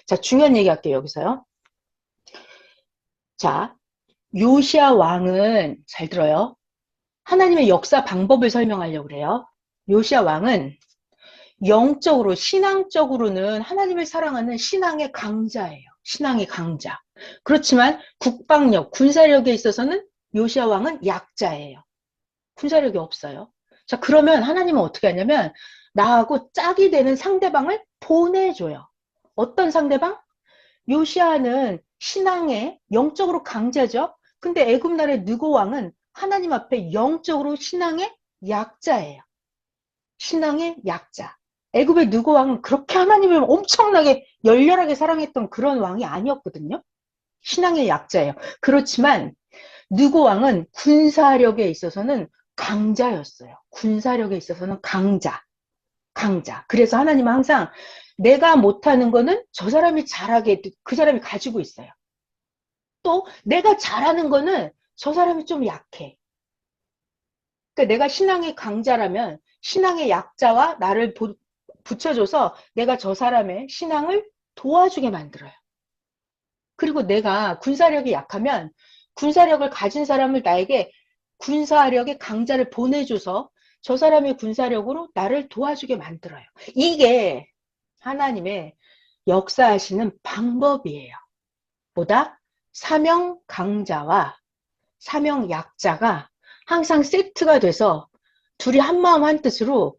자, 중요한 얘기 할게요. 여기서요. 자, 요시아 왕은 잘 들어요. 하나님의 역사 방법을 설명하려고 그래요. 요시아 왕은 영적으로 신앙적으로는 하나님을 사랑하는 신앙의 강자예요. 신앙의 강자. 그렇지만 국방력, 군사력에 있어서는 요시아 왕은 약자예요. 군사력이 없어요. 자, 그러면 하나님은 어떻게 하냐면 나하고 짝이 되는 상대방을 보내줘요. 어떤 상대방? 요시아는 신앙에 영적으로 강자죠. 근데 애굽 나라의 느고 왕은 하나님 앞에 영적으로 신앙의 약자예요. 신앙의 약자. 애굽의 느고 왕은 그렇게 하나님을 엄청나게 열렬하게 사랑했던 그런 왕이 아니었거든요. 신앙의 약자예요. 그렇지만 느고 왕은 군사력에 있어서는 강자였어요. 군사력에 있어서는 강자. 강자. 그래서 하나님은 항상 내가 못하는 거는 저 사람이 잘하게 그 사람이 가지고 있어요. 또 내가 잘하는 거는 저 사람이 좀 약해. 그러니까 내가 신앙의 강자라면 신앙의 약자와 나를 붙여줘서 내가 저 사람의 신앙을 도와주게 만들어요. 그리고 내가 군사력이 약하면 군사력을 가진 사람을 나에게 군사력의 강자를 보내줘서 저 사람의 군사력으로 나를 도와주게 만들어요. 이게 하나님의 역사하시는 방법이에요. 보다 사명 강자와 사명 약자가 항상 세트가 돼서 둘이 한마음 한뜻으로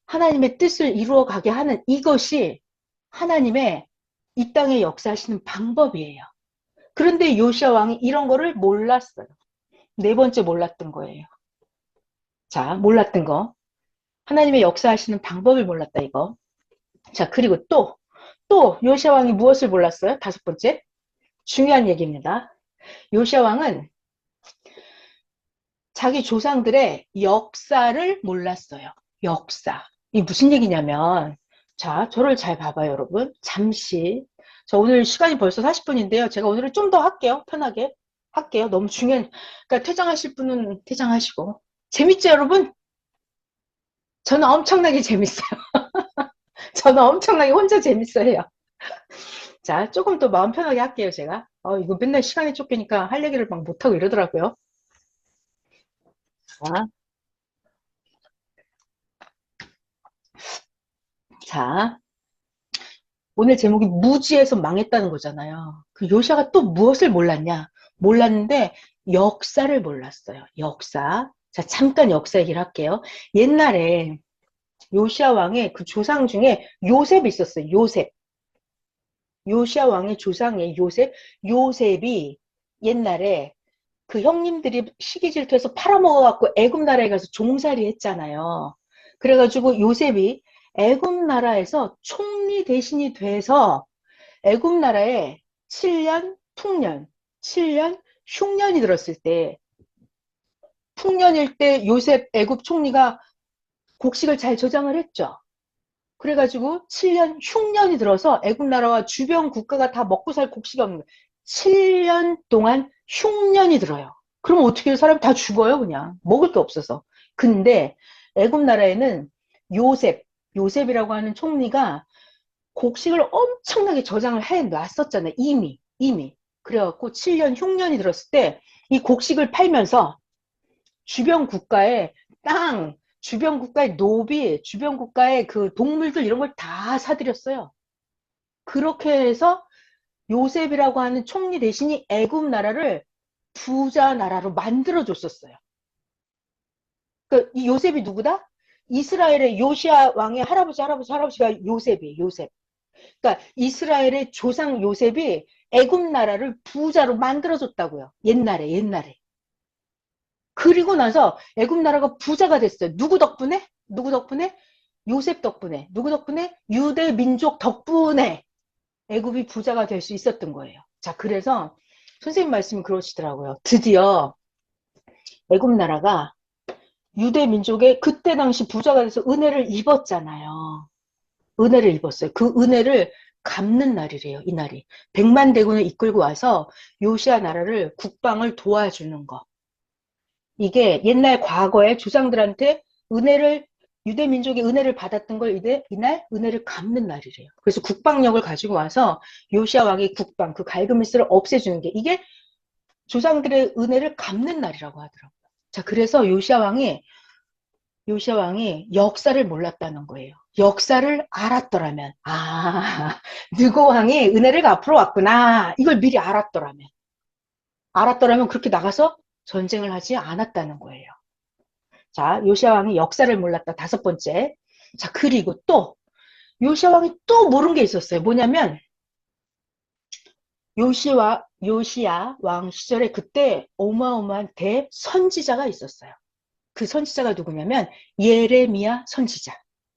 하나님의 뜻을 이루어가게 하는 이것이 하나님의 이 땅에 역사하시는 방법이에요. 그런데 요시아 왕이 이런 거를 몰랐어요. 네 번째 몰랐던 거예요. 자, 몰랐던 거. 하나님의 역사하시는 방법을 몰랐다, 이거. 자, 그리고 또 요시아 왕이 무엇을 몰랐어요? 다섯 번째. 중요한 얘기입니다. 요시아 왕은 자기 조상들의 역사를 몰랐어요. 역사. 이 무슨 얘기냐면, 자, 저를 잘 봐봐요, 여러분. 잠시. 저 오늘 시간이 벌써 40분인데요. 제가 오늘은 좀 더 할게요. 편하게. 할게요. 너무 중요한, 그러니까 퇴장하실 분은 퇴장하시고. 재밌죠, 여러분? 저는 엄청나게 재밌어요. 저는 엄청나게 혼자 재밌어요. 자, 조금 더 마음 편하게 할게요, 제가. 이거 맨날 시간이 쫓기니까 할 얘기를 막 못하고 이러더라고요. 자, 자, 오늘 제목이 무지에서 망했다는 거잖아요. 그 요시아가 또 무엇을 몰랐냐? 몰랐는데 역사를 몰랐어요. 역사. 자, 잠깐 역사 얘기를 할게요. 옛날에 요시아 왕의 그 조상 중에 요셉이 있었어요. 요셉. 요시아 왕의 조상의 요셉. 요셉이 옛날에 그 형님들이 시기 질투해서 팔아먹어갖고 애굽 나라에 가서 종살이 했잖아요. 그래가지고 요셉이 애굽 나라에서 총리 대신이 돼서 애굽 나라에 7년 풍년, 7년 흉년이 들었을 때 풍년일 때 요셉 애굽 총리가 곡식을 잘 저장을 했죠. 그래가지고 7년 흉년이 들어서 애굽 나라와 주변 국가가 다 먹고 살 곡식이 없는 거예요. 7년 동안 흉년이 들어요. 그럼 어떻게 해요? 사람 다 죽어요, 그냥. 먹을 게 없어서. 근데 애굽 나라에는 요셉이라고 하는 총리가 곡식을 엄청나게 저장을 해 놨었잖아요. 이미. 그래갖고 7년 흉년이 들었을 때 이 곡식을 팔면서 주변 국가의 땅, 주변 국가의 노비, 주변 국가의 그 동물들 이런 걸 다 사들였어요. 그렇게 해서 요셉이라고 하는 총리 대신이 애굽 나라를 부자 나라로 만들어줬었어요. 이 요셉이 누구다? 이스라엘의 요시아 왕의 할아버지가 요셉이에요. 요셉. 그러니까 이스라엘의 조상 요셉이 애굽 나라를 부자로 만들어줬다고요. 옛날에. 그리고 나서 애굽 나라가 부자가 됐어요. 누구 덕분에? 요셉 덕분에. 누구 덕분에? 유대 민족 덕분에 애굽이 부자가 될 수 있었던 거예요. 자, 그래서 선생님 말씀이 그러시더라고요. 드디어 애굽 나라가 유대 민족의 그때 당시 부자가 돼서 은혜를 입었잖아요. 은혜를 입었어요. 그 은혜를 갚는 날이래요. 이 날이. 100만 대군을 이끌고 와서 요시아 나라를 국방을 도와주는 거. 이게 옛날 과거에 조상들한테 은혜를 유대 민족의 은혜를 받았던 걸 이날 은혜를 갚는 날이래요. 그래서 국방력을 가지고 와서 요시아 왕의 국방, 그 갈그미스를 없애주는 게 이게 조상들의 은혜를 갚는 날이라고 하더라고요. 자, 그래서 요시아 왕이 역사를 몰랐다는 거예요. 역사를 알았더라면, 느고 왕이 은혜를 갚으러 왔구나. 이걸 미리 알았더라면 그렇게 나가서 전쟁을 하지 않았다는 거예요. 자, 요시아 왕이 역사를 몰랐다. 5번째. 자, 그리고 또 요시아 왕이 또 모르는 게 있었어요. 뭐냐면 요시아 왕 시절에 그때 어마어마한 대선지자가 있었어요. 그 선지자가 누구냐면 예레미야 선지자.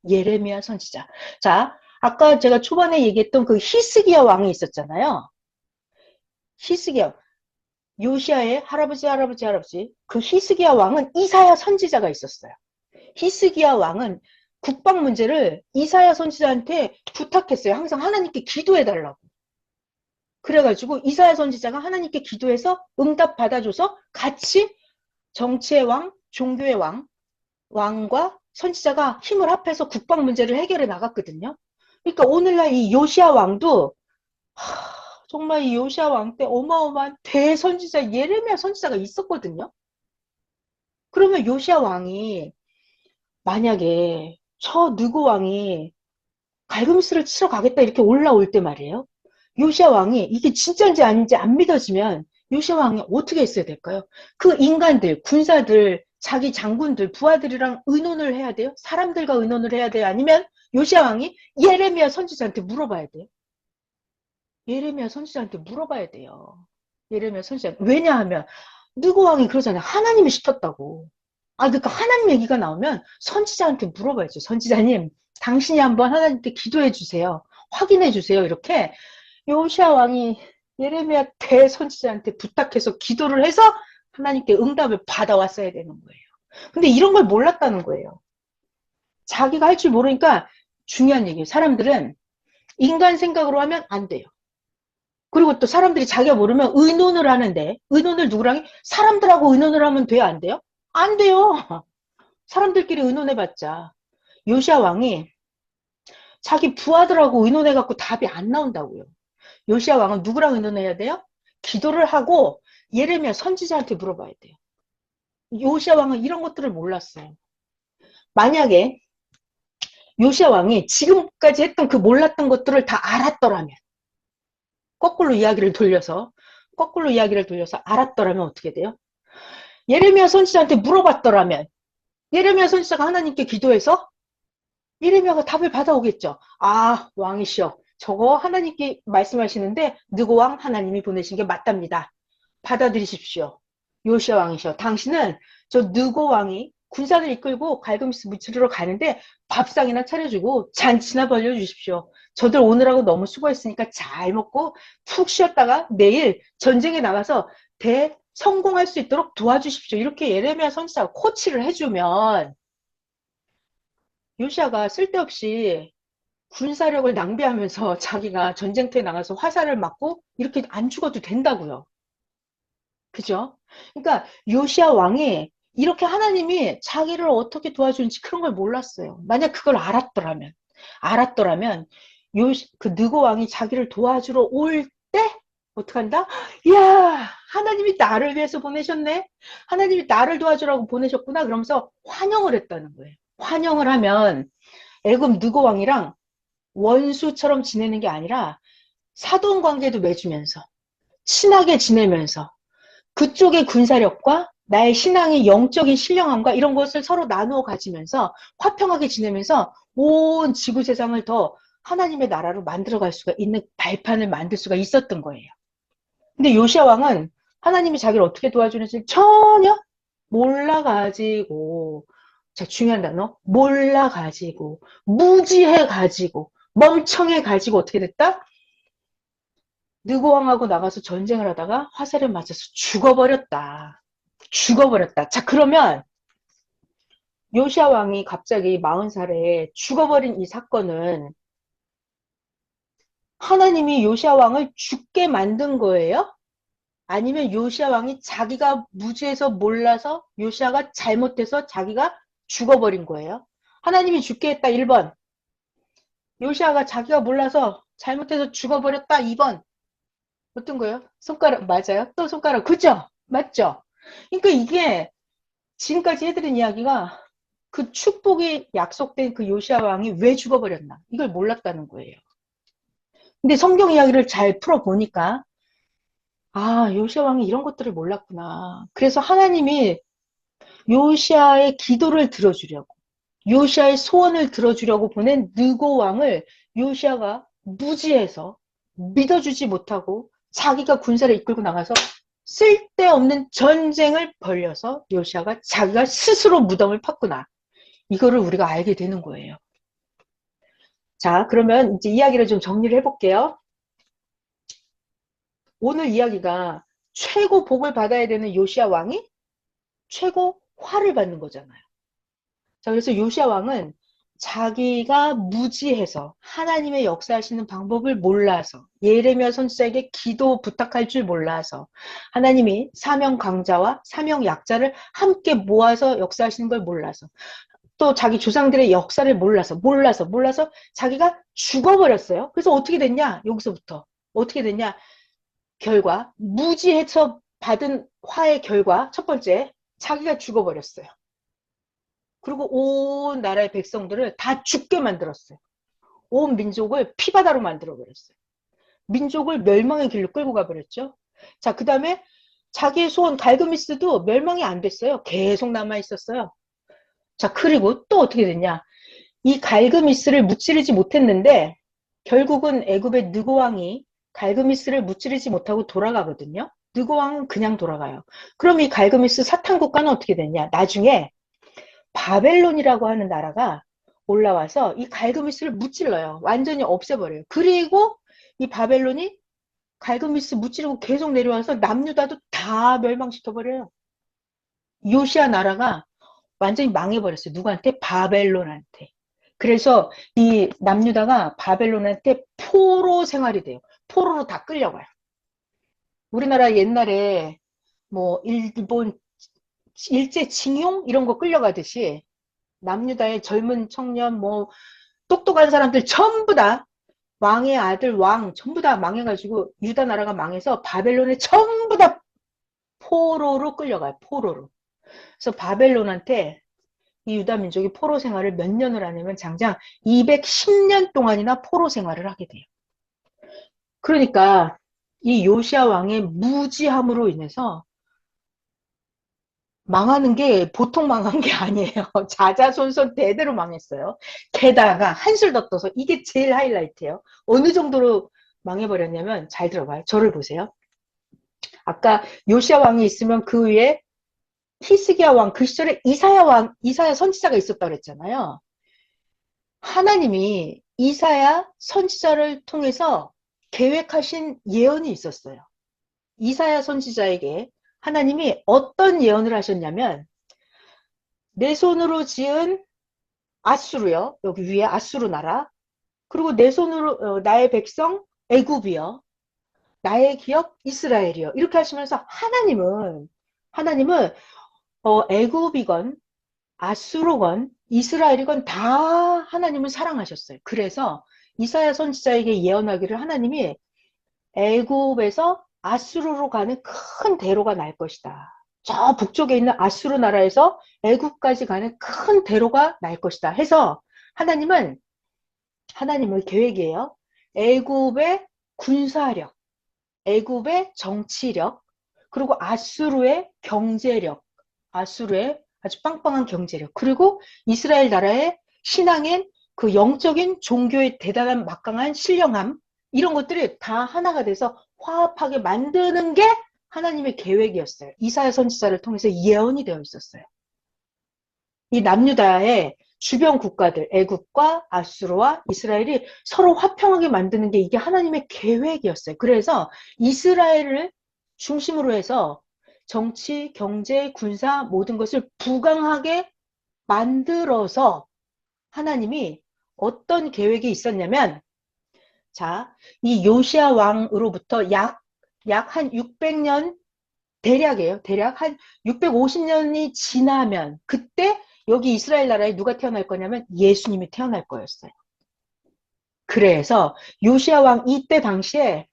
예레미야 선지자. 자, 아까 제가 초반에 얘기했던 그 히스기야 왕이 있었잖아요. 히스기야. 요시아의 할아버지. 그 히스기야 왕은 이사야 선지자가 있었어요. 히스기야 왕은 국방 문제를 이사야 선지자한테 부탁했어요. 항상 하나님께 기도해달라고. 그래가지고 이사야 선지자가 하나님께 기도해서 응답 받아줘서 같이 정치의 왕, 종교의 왕과 선지자가 힘을 합해서 국방 문제를 해결해 나갔거든요. 그러니까 오늘날 이 요시아 왕도 정말 이 요시아 왕 때 어마어마한 대선지자 예레미야 선지자가 있었거든요. 그러면 요시아 왕이 만약에 저 느고 왕이 갈굼스를 치러 가겠다 이렇게 올라올 때 말이에요. 요시아 왕이 이게 진짜인지 아닌지 안 믿어지면 요시아 왕이 어떻게 했어야 될까요? 그 인간들, 군사들, 자기 장군들, 부하들이랑 의논을 해야 돼요? 사람들과 의논을 해야 돼요? 아니면 요시아 왕이 예레미야 선지자한테 물어봐야 돼요? 예레미야 선지자한테 물어봐야 돼요. 예레미야 선지자. 왜냐하면 느고 왕이 그러잖아요. 하나님이 시켰다고. 그러니까 하나님 얘기가 나오면 선지자한테 물어봐야죠. 선지자님, 당신이 한번 하나님께 기도해 주세요. 확인해 주세요. 이렇게 요시아 왕이 예레미야 대선지자한테 부탁해서 기도를 해서 하나님께 응답을 받아왔어야 되는 거예요. 근데 이런 걸 몰랐다는 거예요. 자기가 할 줄 모르니까 중요한 얘기예요. 사람들은 인간 생각으로 하면 안 돼요. 그리고 또 사람들이 자기가 모르면 의논을 하는데 의논을 누구랑 해? 사람들하고 의논을 하면 돼요? 안 돼요? 안 돼요. 사람들끼리 의논해봤자 요시아 왕이 자기 부하들하고 의논해갖고 답이 안 나온다고요. 요시아 왕은 누구랑 의논해야 돼요? 기도를 하고 예레미야 선지자한테 물어봐야 돼요. 요시아 왕은 이런 것들을 몰랐어요. 만약에 요시아 왕이 지금까지 했던 그 몰랐던 것들을 다 알았더라면 거꾸로 이야기를 돌려서 알았더라면 어떻게 돼요? 예레미야 선지자한테 물어봤더라면 예레미야 선지자가 하나님께 기도해서 예레미야가 답을 받아오겠죠. 왕이시여, 저거 하나님께 말씀하시는데 느고 왕 하나님이 보내신 게 맞답니다. 받아들이십시오. 요시아 왕이시여, 당신은 저 느고 왕이 군사를 이끌고 갈굼스 무찌르러 가는데 밥상이나 차려주고 잔치나 벌려주십시오. 저들 오늘하고 너무 수고했으니까 잘 먹고 푹 쉬었다가 내일 전쟁에 나가서 성공할 수 있도록 도와주십시오. 이렇게 예레미야 선지자가 코치를 해주면 요시아가 쓸데없이 군사력을 낭비하면서 자기가 전쟁터에 나가서 화살을 맞고 이렇게 안 죽어도 된다고요. 그죠? 그러니까 요시아 왕이 이렇게 하나님이 자기를 어떻게 도와주는지 그런 걸 몰랐어요. 만약 그걸 알았더라면 그 느고 왕이 자기를 도와주러 올 때 어떡한다? 이야, 하나님이 나를 위해서 보내셨네. 하나님이 나를 도와주라고 보내셨구나. 그러면서 환영을 했다는 거예요. 환영을 하면 애굽 느고 왕이랑 원수처럼 지내는 게 아니라 사돈 관계도 맺으면서 친하게 지내면서 그쪽의 군사력과 나의 신앙의 영적인 신령함과 이런 것을 서로 나누어 가지면서 화평하게 지내면서 온 지구 세상을 더 하나님의 나라로 만들어갈 수가 있는 발판을 만들 수가 있었던 거예요. 근데 요시야 왕은 하나님이 자기를 어떻게 도와주는지 전혀 몰라가지고, 자, 중요한 단어, 몰라가지고, 무지해가지고, 멍청해가지고 어떻게 됐다? 느고 왕하고 나가서 전쟁을 하다가 화살에 맞아서 죽어버렸다. 죽어버렸다. 자, 그러면 요시야 왕이 갑자기 40살에 죽어버린 이 사건은 하나님이 요시야 왕을 죽게 만든 거예요? 아니면 요시야 왕이 자기가 무지해서 몰라서 요시야가 잘못해서 자기가 죽어버린 거예요? 하나님이 죽게 했다 1번. 요시야가 자기가 몰라서 잘못해서 죽어버렸다 2번. 어떤 거예요? 손가락 맞아요? 또 손가락 그죠? 맞죠? 그러니까 이게 지금까지 해드린 이야기가 그 축복이 약속된 그 요시야 왕이 왜 죽어버렸나 이걸 몰랐다는 거예요. 근데 성경 이야기를 잘 풀어보니까 아 요시야 왕이 이런 것들을 몰랐구나. 그래서 하나님이 요시야의 기도를 들어주려고 요시야의 소원을 들어주려고 보낸 느고 왕을 요시야가 무지해서 믿어주지 못하고 자기가 군사를 이끌고 나가서 쓸데없는 전쟁을 벌여서 요시야가 자기가 스스로 무덤을 팠구나. 이거를 우리가 알게 되는 거예요. 자, 그러면 이제 이야기를 좀 정리를 해볼게요. 오늘 이야기가 최고 복을 받아야 되는 요시야 왕이 최고 화를 받는 거잖아요. 자, 그래서 요시야 왕은 자기가 무지해서 하나님의 역사하시는 방법을 몰라서 예레미야 선지자에게 기도 부탁할 줄 몰라서 하나님이 사명 강자와 사명 약자를 함께 모아서 역사하시는 걸 몰라서 또 자기 조상들의 역사를 몰라서 자기가 죽어버렸어요. 그래서 어떻게 됐냐? 여기서부터 어떻게 됐냐? 결과 무지해서 받은 화의 결과 첫 번째 자기가 죽어버렸어요. 그리고 온 나라의 백성들을 다 죽게 만들었어요. 온 민족을 피바다로 만들어버렸어요. 민족을 멸망의 길로 끌고 가버렸죠. 자, 그 다음에 자기의 소원 갈그미스도 멸망이 안 됐어요. 계속 남아있었어요. 자, 그리고 또 어떻게 됐냐. 이 갈그미스를 무찌르지 못했는데 결국은 애굽의 느고 왕이 갈그미스를 무찌르지 못하고 돌아가거든요. 느고 왕은 그냥 돌아가요. 그럼 이 갈그미스 사탄 국가는 어떻게 됐냐. 나중에 바벨론이라고 하는 나라가 올라와서 이 갈그미스를 무찔러요. 완전히 없애버려요. 그리고 이 바벨론이 갈그미스 무찌르고 계속 내려와서 남유다도 다 멸망시켜버려요. 요시아 나라가 완전히 망해버렸어요. 누구한테? 바벨론한테. 그래서 이 남유다가 바벨론한테 포로 생활이 돼요. 포로로 다 끌려가요. 우리나라 옛날에 뭐 일본 일제징용 이런 거 끌려가듯이 남유다의 젊은 청년 뭐 똑똑한 사람들 전부 다 왕의 아들 왕 전부 다 망해가지고 유다 나라가 망해서 바벨론에 전부 다 포로로 끌려가요. 포로로. 그래서 바벨론한테 이 유다 민족이 포로 생활을 몇 년을 하냐면 장장 210년 동안이나 포로 생활을 하게 돼요. 그러니까 이 요시아 왕의 무지함으로 인해서 망하는 게 보통 망한 게 아니에요. 자자손손 대대로 망했어요. 게다가 한술 더 떠서 이게 제일 하이라이트예요. 어느 정도로 망해버렸냐면 잘 들어봐요. 저를 보세요. 아까 요시아 왕이 있으면 그 위에 히스기야 왕, 그 시절에 이사야 왕, 이사야 선지자가 있었다고 그랬잖아요. 하나님이 이사야 선지자를 통해서 계획하신 예언이 있었어요. 이사야 선지자에게 하나님이 어떤 예언을 하셨냐면 내 손으로 지은 아수르요. 여기 위에 아수르 나라. 그리고 내 손으로 나의 백성 애굽이요. 나의 기업 이스라엘이요. 이렇게 하시면서 하나님은 애굽이건 아수르건 이스라엘이건 다 하나님을 사랑하셨어요. 그래서 이사야 선지자에게 예언하기를 하나님이 애굽에서 아수르로 가는 큰 대로가 날 것이다. 저 북쪽에 있는 아수르 나라에서 애굽까지 가는 큰 대로가 날 것이다 해서 하나님은 계획이에요. 애굽의 군사력, 애굽의 정치력, 그리고 아수르의 경제력, 아수르의 아주 빵빵한 경제력, 그리고 이스라엘 나라의 신앙의 그 영적인 종교의 대단한 막강한 신령함, 이런 것들이 다 하나가 돼서 화합하게 만드는 게 하나님의 계획이었어요. 이사야 선지자를 통해서 예언이 되어 있었어요. 이 남유다의 주변 국가들, 애굽과 아수르와 이스라엘이 서로 화평하게 만드는 게 이게 하나님의 계획이었어요. 그래서 이스라엘을 중심으로 해서 정치, 경제, 군사 모든 것을 부강하게 만들어서 하나님이 어떤 계획이 있었냐면, 자, 이 요시아 왕으로부터 약 한 600년, 대략이에요. 대략 한 650년이 지나면 그때 여기 이스라엘 나라에 누가 태어날 거냐면 예수님이 태어날 거였어요. 그래서 요시아 왕 이때 당시에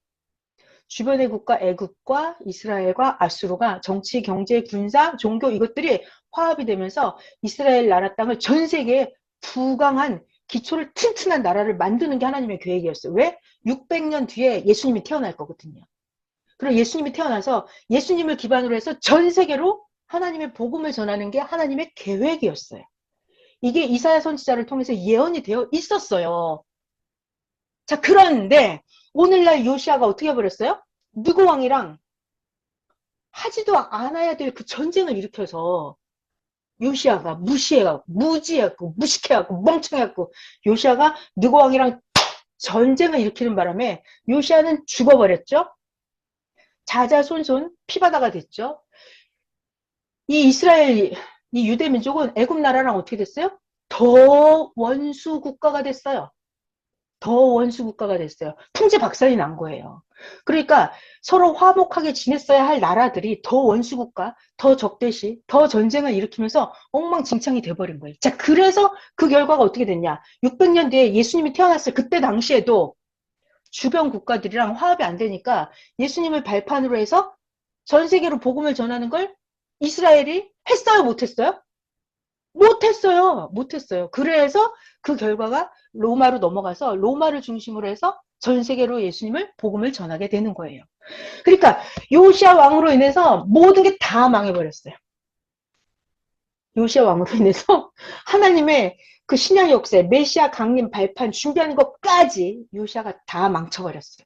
주변의 국가 애굽과 이스라엘과 아수르가 정치, 경제, 군사, 종교 이것들이 화합이 되면서 이스라엘 나라 땅을 전 세계에 부강한 기초를 튼튼한 나라를 만드는 게 하나님의 계획이었어요. 왜? 600년 뒤에 예수님이 태어날 거거든요. 그리고 예수님이 태어나서 예수님을 기반으로 해서 전 세계로 하나님의 복음을 전하는 게 하나님의 계획이었어요. 이게 이사야 선지자를 통해서 예언이 되어 있었어요. 자, 그런데 오늘날 요시아가 어떻게 해버렸어요? 느고 왕이랑 하지도 않아야 될 그 전쟁을 일으켜서 요시아가 무시해갖고 무지해갖고 무식해갖고 멍청해갖고 요시아가 느고 왕이랑 전쟁을 일으키는 바람에 요시아는 죽어버렸죠. 자자손손 피바다가 됐죠. 이 이스라엘, 이 유대 민족은 애굽 나라랑 어떻게 됐어요? 더 원수 국가가 됐어요. 더 원수 국가가 됐어요. 풍지 박살이 난 거예요. 그러니까 서로 화목하게 지냈어야 할 나라들이 더 원수 국가, 더 적대시, 더 전쟁을 일으키면서 엉망진창이 돼버린 거예요. 자, 그래서 그 결과가 어떻게 됐냐? 600년 뒤에 예수님이 태어났을 그때 당시에도 주변 국가들이랑 화합이 안 되니까 예수님을 발판으로 해서 전 세계로 복음을 전하는 걸 이스라엘이 했어요, 못했어요? 못했어요. 못했어요. 그래서 그 결과가 로마로 넘어가서 로마를 중심으로 해서 전 세계로 예수님을 복음을 전하게 되는 거예요. 그러니까 요시아 왕으로 인해서 모든 게 다 망해버렸어요. 요시아 왕으로 인해서 하나님의 그 신약 역사에 메시아 강림 발판 준비하는 것까지 요시아가 다 망쳐버렸어요.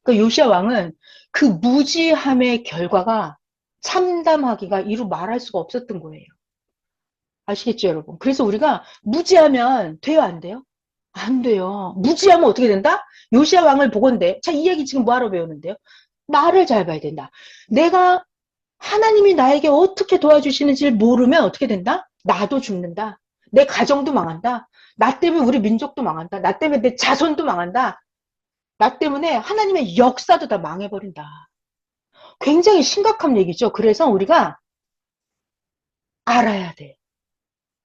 그 요시아 왕은 그 무지함의 결과가 참담하기가 이루 말할 수가 없었던 거예요. 아시겠죠, 여러분? 그래서 우리가 무지하면 돼요, 안 돼요? 안 돼요. 무지하면 어떻게 된다? 요시아 왕을 보건대. 자, 이 얘기 지금 뭐하러 배우는데요? 나를 잘 봐야 된다. 내가 하나님이 나에게 어떻게 도와주시는지를 모르면 어떻게 된다? 나도 죽는다. 내 가정도 망한다. 나 때문에 우리 민족도 망한다. 나 때문에 내 자손도 망한다. 나 때문에 하나님의 역사도 다 망해버린다. 굉장히 심각한 얘기죠. 그래서 우리가 알아야 돼.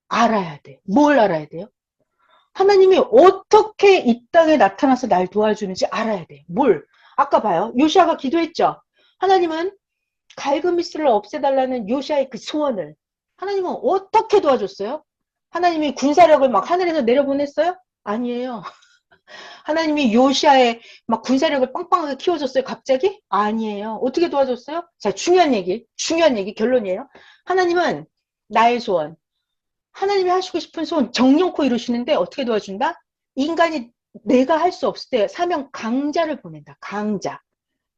알아야 돼. 뭘 알아야 돼요? 하나님이 어떻게 이 땅에 나타나서 날 도와주는지 알아야 돼. 뭘? 아까 봐요. 요시아가 기도했죠. 하나님은 갈그미스를 없애달라는 요시아의 그 소원을 하나님은 어떻게 도와줬어요? 하나님이 군사력을 막 하늘에서 내려보냈어요? 아니에요. 하나님이 요시아의 막 군사력을 빵빵하게 키워줬어요? 갑자기? 아니에요. 어떻게 도와줬어요? 자, 중요한 얘기, 결론이에요. 하나님은 나의 소원, 하나님이 하시고 싶은 소원 정령코 이루시는데 어떻게 도와준다? 인간이 내가 할 수 없을 때 사명 강자를 보낸다. 강자.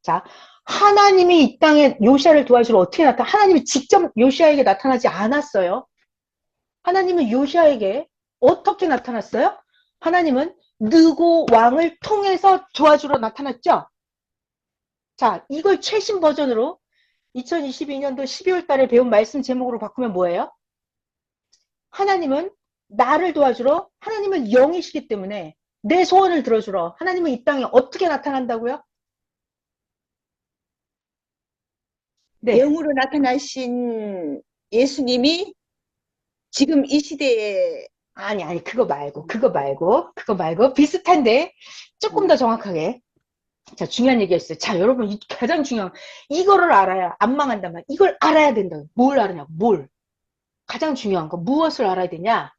자, 하나님이 이 땅에 요시아를 도와주러 어떻게 나타나? 하나님이 직접 요시아에게 나타나지 않았어요. 하나님은 요시아에게 어떻게 나타났어요? 하나님은 느고 왕을 통해서 도와주러 나타났죠. 자, 이걸 최신 버전으로 2022년도 12월 달에 배운 말씀 제목으로 바꾸면 뭐예요? 하나님은 나를 도와주러, 하나님은 영이시기 때문에 내 소원을 들어주러 하나님은 이 땅에 어떻게 나타난다고요? 네. 영으로 나타나신 예수님이 지금 이 시대에 아니, 그거 말고, 비슷한데, 조금 더 정확하게. 자, 중요한 얘기였어요. 자, 여러분, 가장 중요한, 이거를 알아야 안 망한단 말이야. 이걸 알아야 된다. 뭘 알아냐고, 뭘. 가장 중요한 거, 무엇을 알아야 되냐?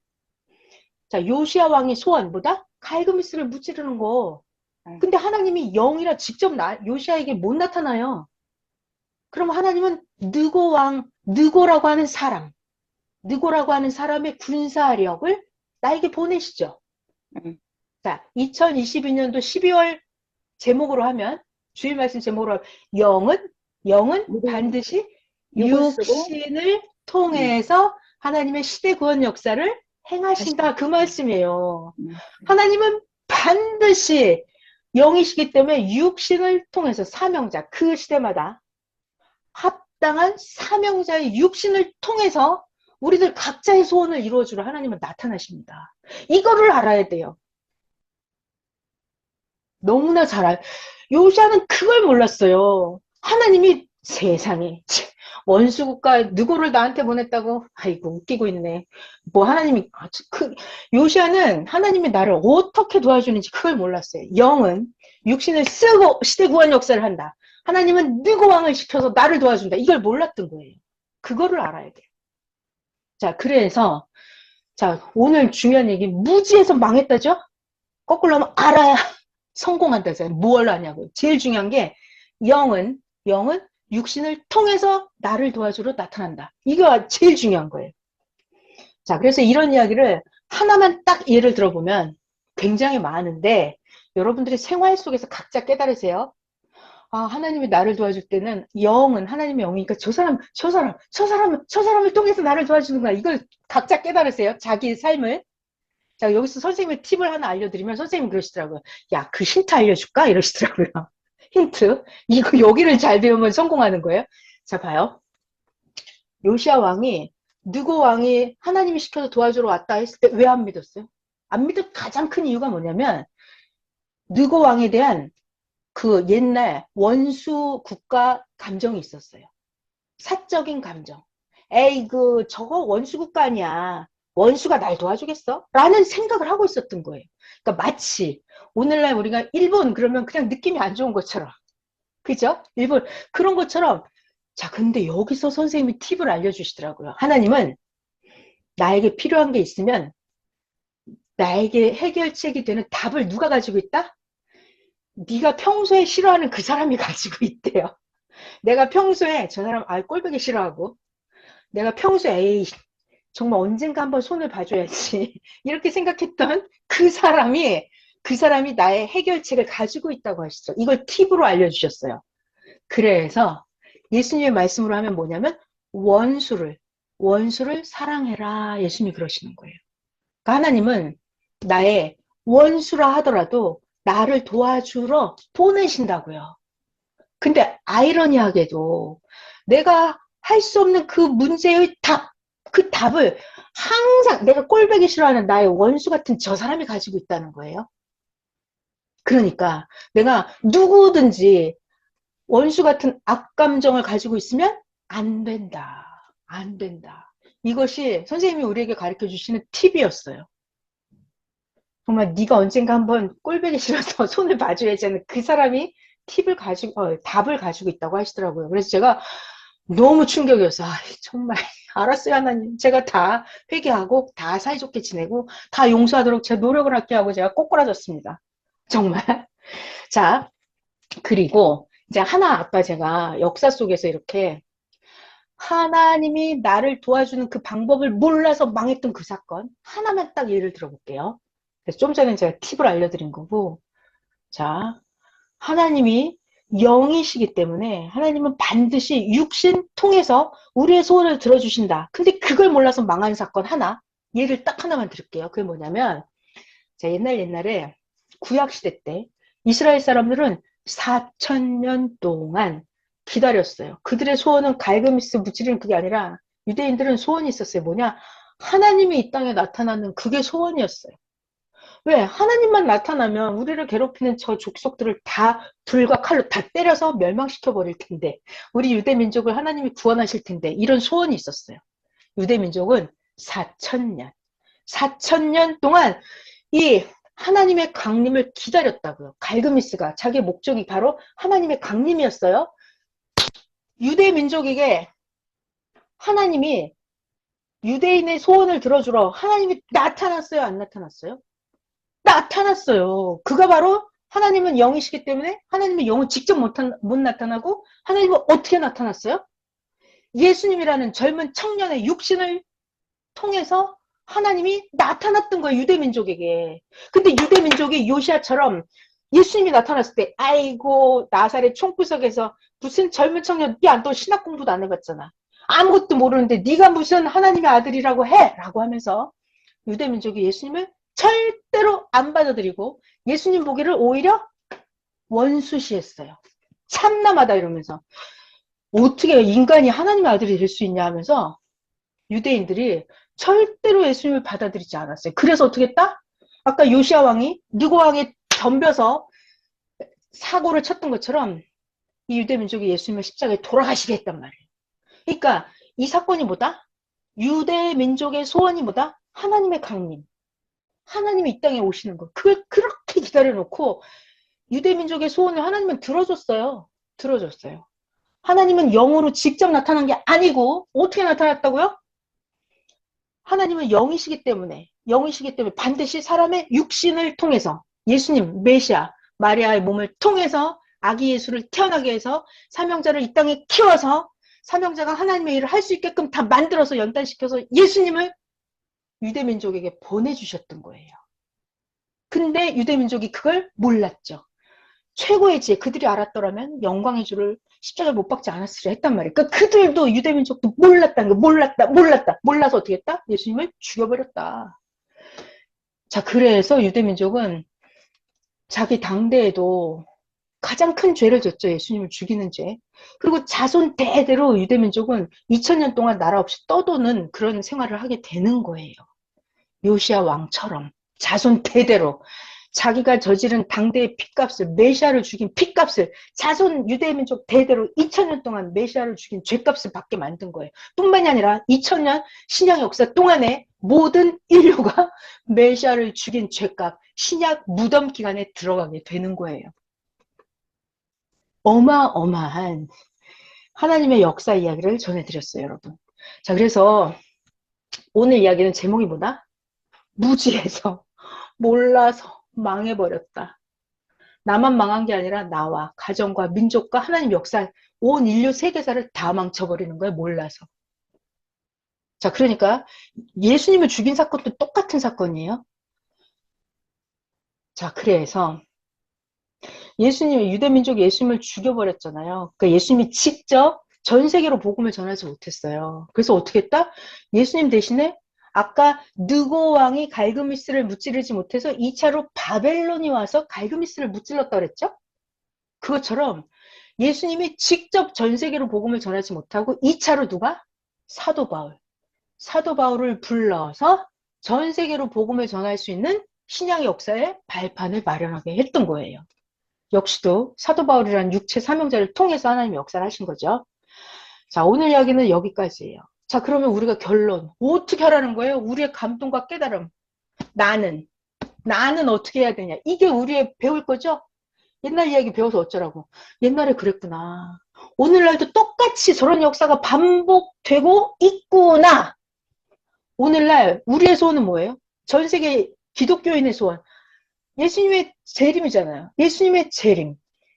자, 요시아 왕의 소원, 뭐다? 갈그미스를 무찌르는 거. 응. 근데 하나님이 영이라 직접 요시아에게 못 나타나요. 그럼 하나님은 느고라고 하는 사람, 느고라고 하는 사람의 군사력을 나에게 보내시죠. 응. 자, 2022년도 12월 제목으로 하면, 주일 말씀 제목으로 하면, 영은 육을, 반드시 육을 쓰고, 육신을 응. 통해서 하나님의 시대 구원 역사를 행하신다. 하신다. 그 말씀이에요. 응. 하나님은 반드시 영이시기 때문에 육신을 통해서 사명자, 그 시대마다 합당한 사명자의 육신을 통해서 우리들 각자의 소원을 이루어주러 하나님은 나타나십니다. 이거를 알아야 돼요. 너무나 잘 요시아는 그걸 몰랐어요. 하나님이 세상에 원수국가 누구를 나한테 보냈다고. 아이고 웃기고 있네. 뭐 하나님이 요시아는 하나님이 나를 어떻게 도와주는지 그걸 몰랐어요. 영은 육신을 쓰고 시대 구원 역사를 한다. 하나님은 누구 왕을 시켜서 나를 도와준다. 이걸 몰랐던 거예요. 그거를 알아야 돼요. 자, 그래서 자, 오늘 중요한 얘기, 무지에서 망했다죠? 거꾸로 하면 알아야 성공한다잖아요. 뭘 하냐고요. 제일 중요한 게 영은 육신을 통해서 나를 도와주러 나타난다. 이거 제일 중요한 거예요. 자, 그래서 이런 이야기를 하나만 딱 예를 들어보면 굉장히 많은데 여러분들이 생활 속에서 각자 깨달으세요. 아, 하나님이 나를 도와줄 때는 영은 하나님의 영이니까 저 사람을 통해서 나를 도와주는 거야. 이걸 각자 깨달으세요. 자기 삶을. 자, 여기서 선생님의 팁을 하나 알려드리면 선생님이 그러시더라고요. 야, 그 힌트 알려줄까? 이러시더라고요. 힌트. 이거 여기를 잘 배우면 성공하는 거예요. 자, 봐요. 요시아 왕이 느고 왕이 하나님이 시켜서 도와주러 왔다 했을 때 왜 안 믿었어요? 안 믿을 가장 큰 이유가 뭐냐면 느고 왕에 대한 그 옛날 원수 국가 감정이 있었어요. 사적인 감정. 에이, 저거 원수 국가 아니야. 원수가 날 도와주겠어? 라는 생각을 하고 있었던 거예요. 그러니까 마치 오늘날 우리가 일본 그러면 그냥 느낌이 안 좋은 것처럼. 그죠? 일본 그런 것처럼. 자, 근데 여기서 선생님이 팁을 알려주시더라고요. 하나님은 나에게 필요한 게 있으면 나에게 해결책이 되는 답을 누가 가지고 있다? 네가 평소에 싫어하는 그 사람이 가지고 있대요. 내가 평소에 저 사람 꼴보기 싫어하고 내가 평소에 에이 정말 언젠가 한번 손을 봐줘야지 이렇게 생각했던 그 사람이 나의 해결책을 가지고 있다고 하시죠. 이걸 팁으로 알려주셨어요. 그래서 예수님의 말씀으로 하면 뭐냐면 원수를 사랑해라. 예수님이 그러시는 거예요. 그러니까 하나님은 나의 원수라 하더라도 나를 도와주러 보내신다고요. 근데 아이러니하게도 내가 할 수 없는 그 문제의 그 답을 항상 내가 꼴보기 싫어하는 나의 원수 같은 저 사람이 가지고 있다는 거예요. 그러니까 내가 누구든지 원수 같은 악감정을 가지고 있으면 안 된다. 안 된다. 이것이 선생님이 우리에게 가르쳐 주시는 팁이었어요. 정말 네가 언젠가 한번 꼴보기 싫어서 손을 봐줘야지 하는 그 사람이 답을 가지고 있다고 하시더라고요. 그래서 제가 너무 충격이었어요. 아, 정말 알았어요, 하나님. 제가 다 회개하고 다 사이좋게 지내고 다 용서하도록 제가 노력을 할게 하고 제가 꼬꾸라졌습니다. 정말. 자, 그리고 이제 하나 아까 제가 역사 속에서 이렇게 하나님이 나를 도와주는 그 방법을 몰라서 망했던 그 사건 하나만 딱 예를 들어볼게요. 그래서 좀 전에 제가 팁을 알려드린 거고, 자, 하나님이 영이시기 때문에 하나님은 반드시 육신 통해서 우리의 소원을 들어주신다. 근데 그걸 몰라서 망한 사건 하나, 예를 딱 하나만 드릴게요. 그게 뭐냐면, 자, 옛날에 구약시대 때 이스라엘 사람들은 4,000년 동안 기다렸어요. 그들의 소원은 갈그미스 무찌르는 그게 아니라 유대인들은 소원이 있었어요. 뭐냐? 하나님이 이 땅에 나타나는 그게 소원이었어요. 왜? 하나님만 나타나면 우리를 괴롭히는 저 족속들을 다 불과 칼로 다 때려서 멸망시켜 버릴 텐데 우리 유대 민족을 하나님이 구원하실 텐데 이런 소원이 있었어요. 유대 민족은 4천년 동안 이 하나님의 강림을 기다렸다고요. 갈그미스가 자기의 목적이 바로 하나님의 강림이었어요. 유대 민족에게 하나님이 유대인의 소원을 들어주러 하나님이 나타났어요, 안 나타났어요? 나타났어요. 그가 바로 하나님은 영이시기 때문에 하나님은 영은 직접 못 나타나고 하나님은 어떻게 나타났어요? 예수님이라는 젊은 청년의 육신을 통해서 하나님이 나타났던 거예요. 유대민족에게. 근데 유대민족이 요시아처럼 예수님이 나타났을 때 아이고 나사렛 총구석에서 무슨 젊은 청년 야 너 신학 공부도 안 해봤잖아. 아무것도 모르는데 네가 무슨 하나님의 아들이라고 해 라고 하면서 유대민족이 예수님을 절대로 안 받아들이고 예수님 보기를 오히려 원수시했어요. 참남하다 이러면서 어떻게 인간이 하나님의 아들이 될 수 있냐 하면서 유대인들이 절대로 예수님을 받아들이지 않았어요. 그래서 어떻게 했다? 아까 요시아 왕이 느고 왕에 덤벼서 사고를 쳤던 것처럼 이 유대민족이 예수님을 십자가에 돌아가시게 했단 말이에요. 그러니까 이 사건이 뭐다? 유대민족의 소원이 뭐다? 하나님의 강림. 하나님이 이 땅에 오시는 거. 그걸 그렇게 기다려놓고 유대민족의 소원을 하나님은 들어줬어요. 들어줬어요. 하나님은 영으로 직접 나타난 게 아니고 어떻게 나타났다고요? 하나님은 영이시기 때문에 반드시 사람의 육신을 통해서 예수님, 메시아, 마리아의 몸을 통해서 아기 예수를 태어나게 해서 사명자를 이 땅에 키워서 사명자가 하나님의 일을 할 수 있게끔 다 만들어서 연단시켜서 예수님을 유대민족에게 보내주셨던 거예요. 근데 유대민족이 그걸 몰랐죠. 최고의 지혜, 그들이 알았더라면 영광의 주를 십자가를 못 박지 않았으려 했단 말이에요. 그러니까 그들도 유대민족도 몰랐다는 거, 몰라서 어떻게 했다? 예수님을 죽여버렸다. 자, 그래서 유대민족은 자기 당대에도 가장 큰 죄를 졌죠. 예수님을 죽이는 죄. 그리고 자손 대대로 유대민족은 2000년 동안 나라 없이 떠도는 그런 생활을 하게 되는 거예요. 요시아 왕처럼 자손 대대로 자기가 저지른 당대의 핏값을, 메시아를 죽인 핏값을 자손 유대민족 대대로 2000년 동안 메시아를 죽인 죄값을 받게 만든 거예요. 뿐만이 아니라 2000년 신약 역사 동안에 모든 인류가 메시아를 죽인 죄값, 신약 무덤 기간에 들어가게 되는 거예요. 어마어마한 하나님의 역사 이야기를 전해드렸어요, 여러분. 자, 그래서 오늘 이야기는 제목이 뭐다? 무지해서, 몰라서 망해버렸다. 나만 망한 게 아니라 나와 가정과 민족과 하나님 역사, 온 인류 세계사를 다 망쳐버리는 거예요, 몰라서. 자, 그러니까 예수님을 죽인 사건도 똑같은 사건이에요. 자, 그래서 유대민족이 예수님을 죽여버렸잖아요. 그러니까 예수님이 직접 전 세계로 복음을 전하지 못했어요. 그래서 어떻게 했다? 예수님 대신에 아까 느고 왕이 갈그미스를 무찌르지 못해서 2차로 바벨론이 와서 갈그미스를 무찔렀다 그랬죠? 그것처럼 예수님이 직접 전 세계로 복음을 전하지 못하고 2차로 누가? 사도 바울. 사도 바울을 불러서 전 세계로 복음을 전할 수 있는 신약 역사의 발판을 마련하게 했던 거예요. 역시도 사도 바울이라는 육체 사명자를 통해서 하나님의 역사를 하신 거죠. 자, 오늘 이야기는 여기까지예요. 자, 그러면 우리가 결론 어떻게 하라는 거예요? 우리의 감동과 깨달음. 나는 어떻게 해야 되냐? 이게 우리의 배울 거죠? 옛날 이야기 배워서 어쩌라고. 옛날에 그랬구나. 오늘날도 똑같이 저런 역사가 반복되고 있구나. 오늘날 우리의 소원은 뭐예요? 전 세계 기독교인의 소원. 예수님의 재림이잖아요. 예수님의 재림.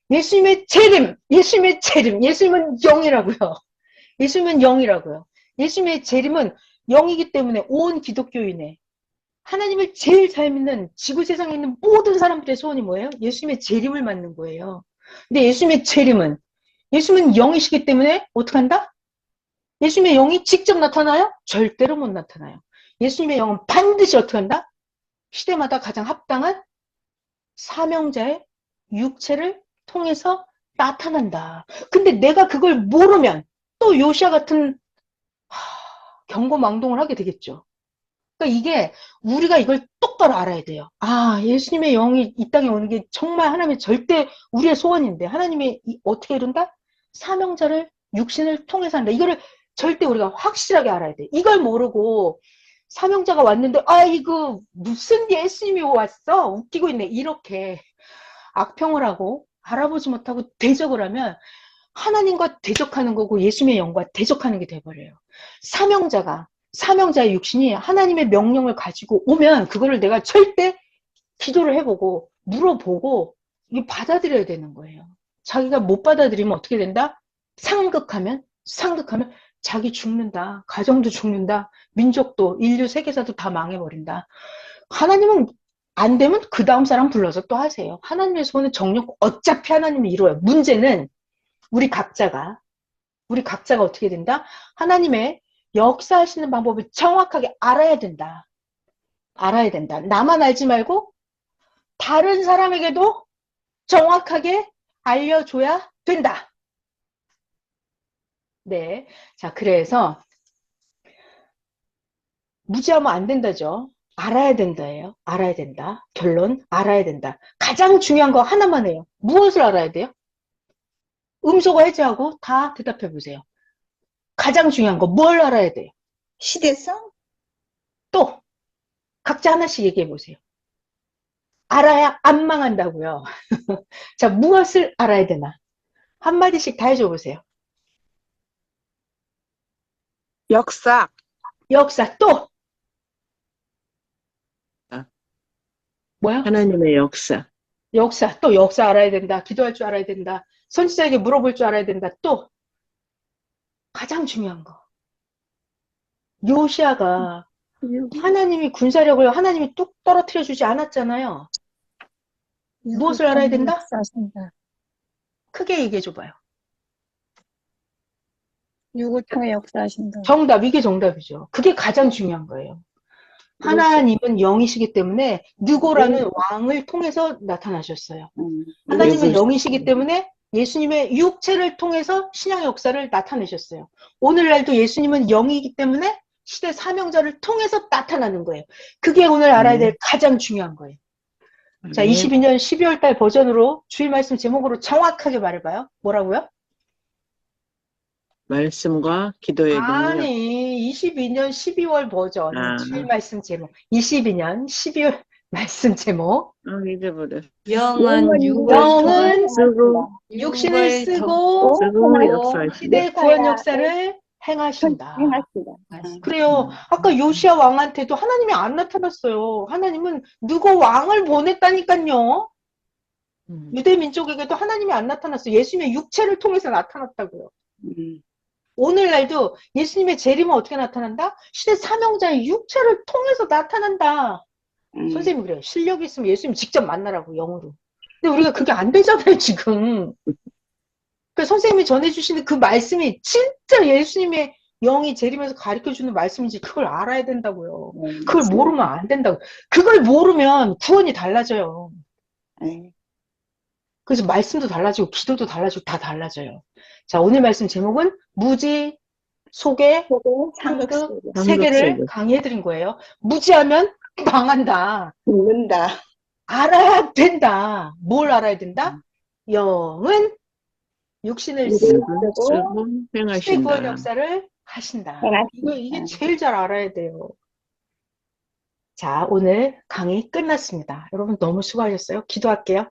예수님의 재림. 예수님의 재림. 예수님은 영이라고요. 예수님은 영이라고요. 예수님의 재림은 영이기 때문에 온 기독교인의 하나님을 제일 잘 믿는 지구 세상에 있는 모든 사람들의 소원이 뭐예요? 예수님의 재림을 맞는 거예요. 근데 예수님은 영이시기 때문에 어떻게 한다? 예수님의 영이 직접 나타나요? 절대로 못 나타나요. 예수님의 영은 반드시 어떻게 한다? 시대마다 가장 합당한 사명자의 육체를 통해서 나타난다. 근데 내가 그걸 모르면 또 요시아 같은 경고망동을 하게 되겠죠. 그러니까 이게 우리가 이걸 똑바로 알아야 돼요. 아, 예수님의 영이 이 땅에 오는 게 정말 하나님의 절대 우리의 소원인데 하나님이 어떻게 이룬다? 사명자를 육신을 통해서 한다. 이거를 절대 우리가 확실하게 알아야 돼. 이걸 모르고 사명자가 왔는데 아이고 무슨 예수님이 왔어? 웃기고 있네. 이렇게 악평을 하고 알아보지 못하고 대적을 하면 하나님과 대적하는 거고 예수님의 영과 대적하는 게 돼버려요. 사명자의 육신이 하나님의 명령을 가지고 오면 그거를 내가 절대 기도를 해보고 물어보고 이거 받아들여야 되는 거예요. 자기가 못 받아들이면 어떻게 된다? 상극하면 자기 죽는다. 가정도 죽는다. 민족도, 인류 세계사도 다 망해버린다. 하나님은 안 되면 그 다음 사람 불러서 또 하세요. 하나님의 손은 정력, 어차피 하나님이 이루어요. 문제는 우리 각자가 어떻게 된다? 하나님의 역사하시는 방법을 정확하게 알아야 된다. 알아야 된다. 나만 알지 말고 다른 사람에게도 정확하게 알려줘야 된다. 네. 자, 그래서 무지하면 안 된다죠. 알아야 된다예요. 알아야 된다. 결론, 알아야 된다. 가장 중요한 거 하나만 해요. 무엇을 알아야 돼요? 음소거 해제하고 다 대답해 보세요. 가장 중요한 거 뭘 알아야 돼요? 시대성? 또 각자 하나씩 얘기해 보세요. 알아야 안 망한다고요. 자, 무엇을 알아야 되나? 한마디씩 다 해줘 보세요. 역사. 역사 또 뭐야? 하나님의 역사. 역사 또 역사 알아야 된다. 기도할 줄 알아야 된다. 선지자에게 물어볼 줄 알아야 된다. 또 가장 중요한 거. 요시아가 하나님이 군사력을 하나님이 뚝 떨어뜨려 주지 않았잖아요. 무엇을 알아야 된다? 역사하신다. 크게 얘기해 줘봐요. 육을 통해 역사하신다. 정답, 이게 정답이죠. 그게 가장 중요한 거예요. 하나님은 영이시기 때문에 느고라는 왕을 통해서 나타나셨어요. 하나님은 영이시기 때문에 예수님의 육체를 통해서 신앙 역사를 나타내셨어요. 오늘날도 예수님은 영이기 때문에 시대 사명자를 통해서 나타나는 거예요. 그게 오늘 알아야 될 가장 중요한 거예요. 자, 22년 12월 달 버전으로 주일 말씀 제목으로 정확하게 말해봐요. 뭐라고요? 말씀과 기도의 능력. 아니, 22년 12월 버전 아. 주일 말씀 제목. 22년 12월 말씀 제목. 잊어버렸어. 영은 영은 쓰고 육신을 쓰고 역사하시고. 시대 구원 역사를 행하신다. 행하신다. 그래요. 아까 요시아 왕한테도 하나님이 안 나타났어요. 하나님은 누구 왕을 보냈다니까요. 유대 민족에게도 하나님이 안 나타났어요. 예수님의 육체를 통해서 나타났다고요. 오늘날도 예수님의 재림은 어떻게 나타난다? 시대 사명자의 육체를 통해서 나타난다. 선생님이 그래요. 실력이 있으면 예수님 직접 만나라고, 영으로. 근데 우리가 그게 안 되잖아요, 지금. 그 선생님이 전해주시는 그 말씀이 진짜 예수님의 영이 재림에서 가르쳐주는 말씀인지 그걸 알아야 된다고요. 그걸 모르면 안 된다고. 그걸 모르면 구원이 달라져요. 그래서 말씀도 달라지고 기도도 달라지고 다 달라져요. 자, 오늘 말씀 제목은 무지, 소개, 상극, 세 개를 강의해드린 거예요. 무지하면 망한다. 죽는다. 알아야 된다. 뭘 알아야 된다? 영은 육신을 쓰고 쓰고 시대 구원 행하신다. 역사를 하신다. 행하신다. 이게 제일 잘 알아야 돼요. 자, 오늘 강의 끝났습니다. 여러분 너무 수고하셨어요. 기도할게요.